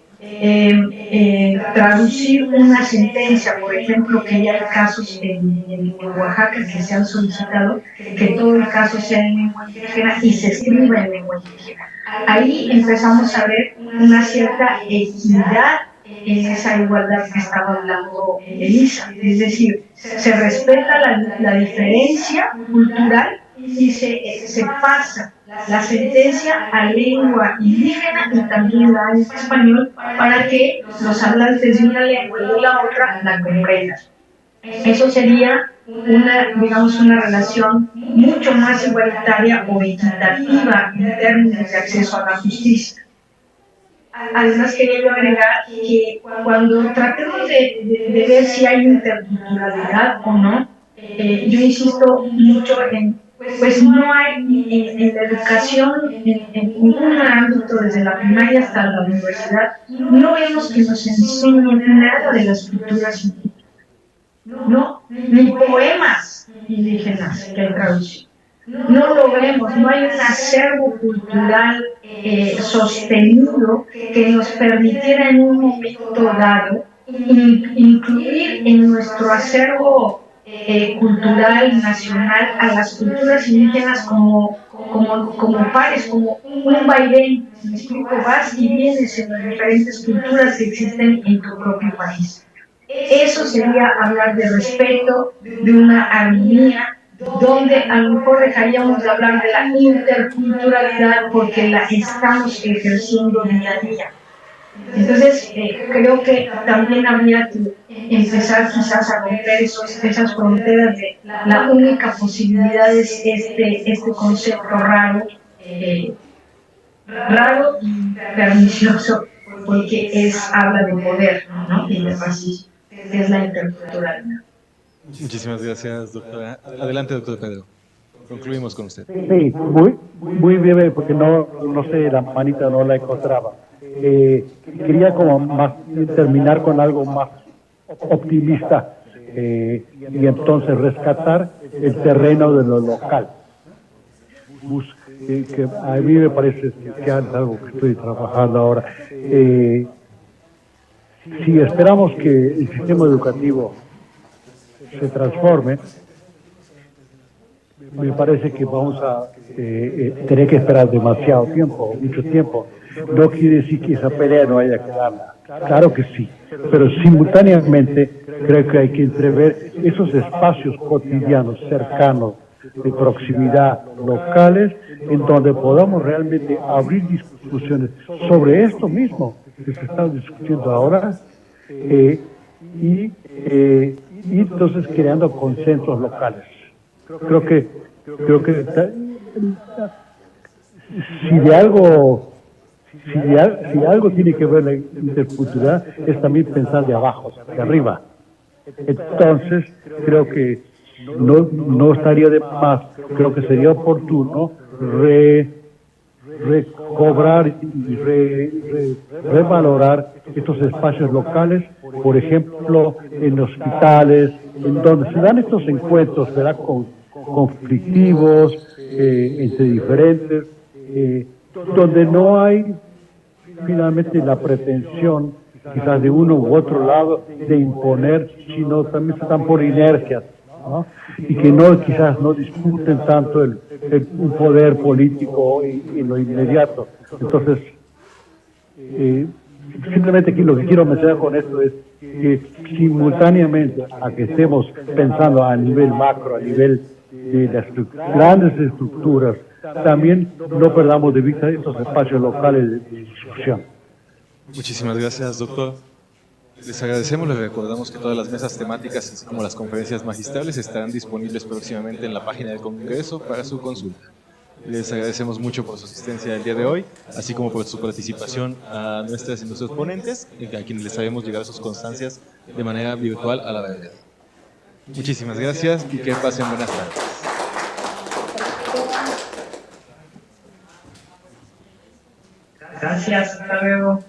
traducir una sentencia, por ejemplo, que ya hay casos en Oaxaca que se han solicitado que todo el caso sea en lengua indígena y se escriba en lengua indígena. Ahí empezamos a ver una cierta equidad en esa igualdad que estaba hablando Elisa, es decir, se respeta la diferencia cultural y se pasa la sentencia a lengua indígena y también la en español para que los hablantes de una lengua y de la otra la comprendan. Eso sería digamos, una relación mucho más igualitaria o equitativa en términos de acceso a la justicia. Además, quería yo agregar que cuando tratemos de ver si hay interculturalidad o no, yo insisto mucho en, pues no hay en la educación, en ningún ámbito, desde la primaria hasta la universidad, no vemos que nos enseñen nada de las culturas indígenas. No, ni poemas indígenas que hay traducido. No lo vemos, no hay un acervo cultural sostenido que nos permitiera en un momento dado incluir en nuestro acervo cultural nacional a las culturas indígenas como pares, como un vaivén. Me explico, vas y vienes en las diferentes culturas que existen en tu propio país. Eso sería hablar de respeto, de una armonía, donde a lo mejor dejaríamos de hablar de la interculturalidad porque la estamos ejerciendo día a día. Entonces, creo que también habría que empezar quizás a romper esas fronteras de la única posibilidad es este concepto raro y pernicioso, porque habla de poder, ¿no? Y de racismo, es la interculturalidad. Muchísimas gracias, doctora. Adelante, doctor Pedro. Concluimos con usted. Sí, muy bien, porque no sé, la manita no la encontraba. Quería como más terminar con algo más optimista y entonces rescatar el terreno de lo local. Que a mí me parece que es algo que estoy trabajando ahora. Si esperamos que el sistema educativo se transforme, me parece que vamos a tener que esperar demasiado tiempo, mucho tiempo. No quiere decir que esa pelea no haya que darla. Claro que sí, pero simultáneamente creo que hay que entrever esos espacios cotidianos, cercanos, de proximidad, locales, en donde podamos realmente abrir discusiones sobre esto mismo que se está discutiendo ahora y entonces creando consensos locales. Creo que si algo tiene que ver la interculturalidad es también pensar de abajo hacia arriba. Entonces creo que no estaría de más, creo que sería oportuno recobrar y revalorar estos espacios locales, por ejemplo, en hospitales, en donde se dan estos encuentros, ¿verdad?, conflictivos, entre diferentes, donde no hay finalmente la pretensión, quizás de uno u otro lado, de imponer, sino también se dan por inercias, ¿no? Y que quizás no discuten tanto un poder político en lo inmediato. Entonces, simplemente lo que quiero mencionar con esto es que simultáneamente a que estemos pensando a nivel macro, a nivel de las grandes estructuras, también no perdamos de vista estos espacios locales de discusión. Muchísimas gracias, doctor. Les agradecemos, les recordamos que todas las mesas temáticas, así como las conferencias magistrales, estarán disponibles próximamente en la página del Congreso para su consulta. Les agradecemos mucho por su asistencia el día de hoy, así como por su participación a nuestras y nuestros ponentes, a quienes les haremos llegar sus constancias de manera virtual a la brevedad. Muchísimas gracias y que pasen buenas tardes. Gracias, hasta luego.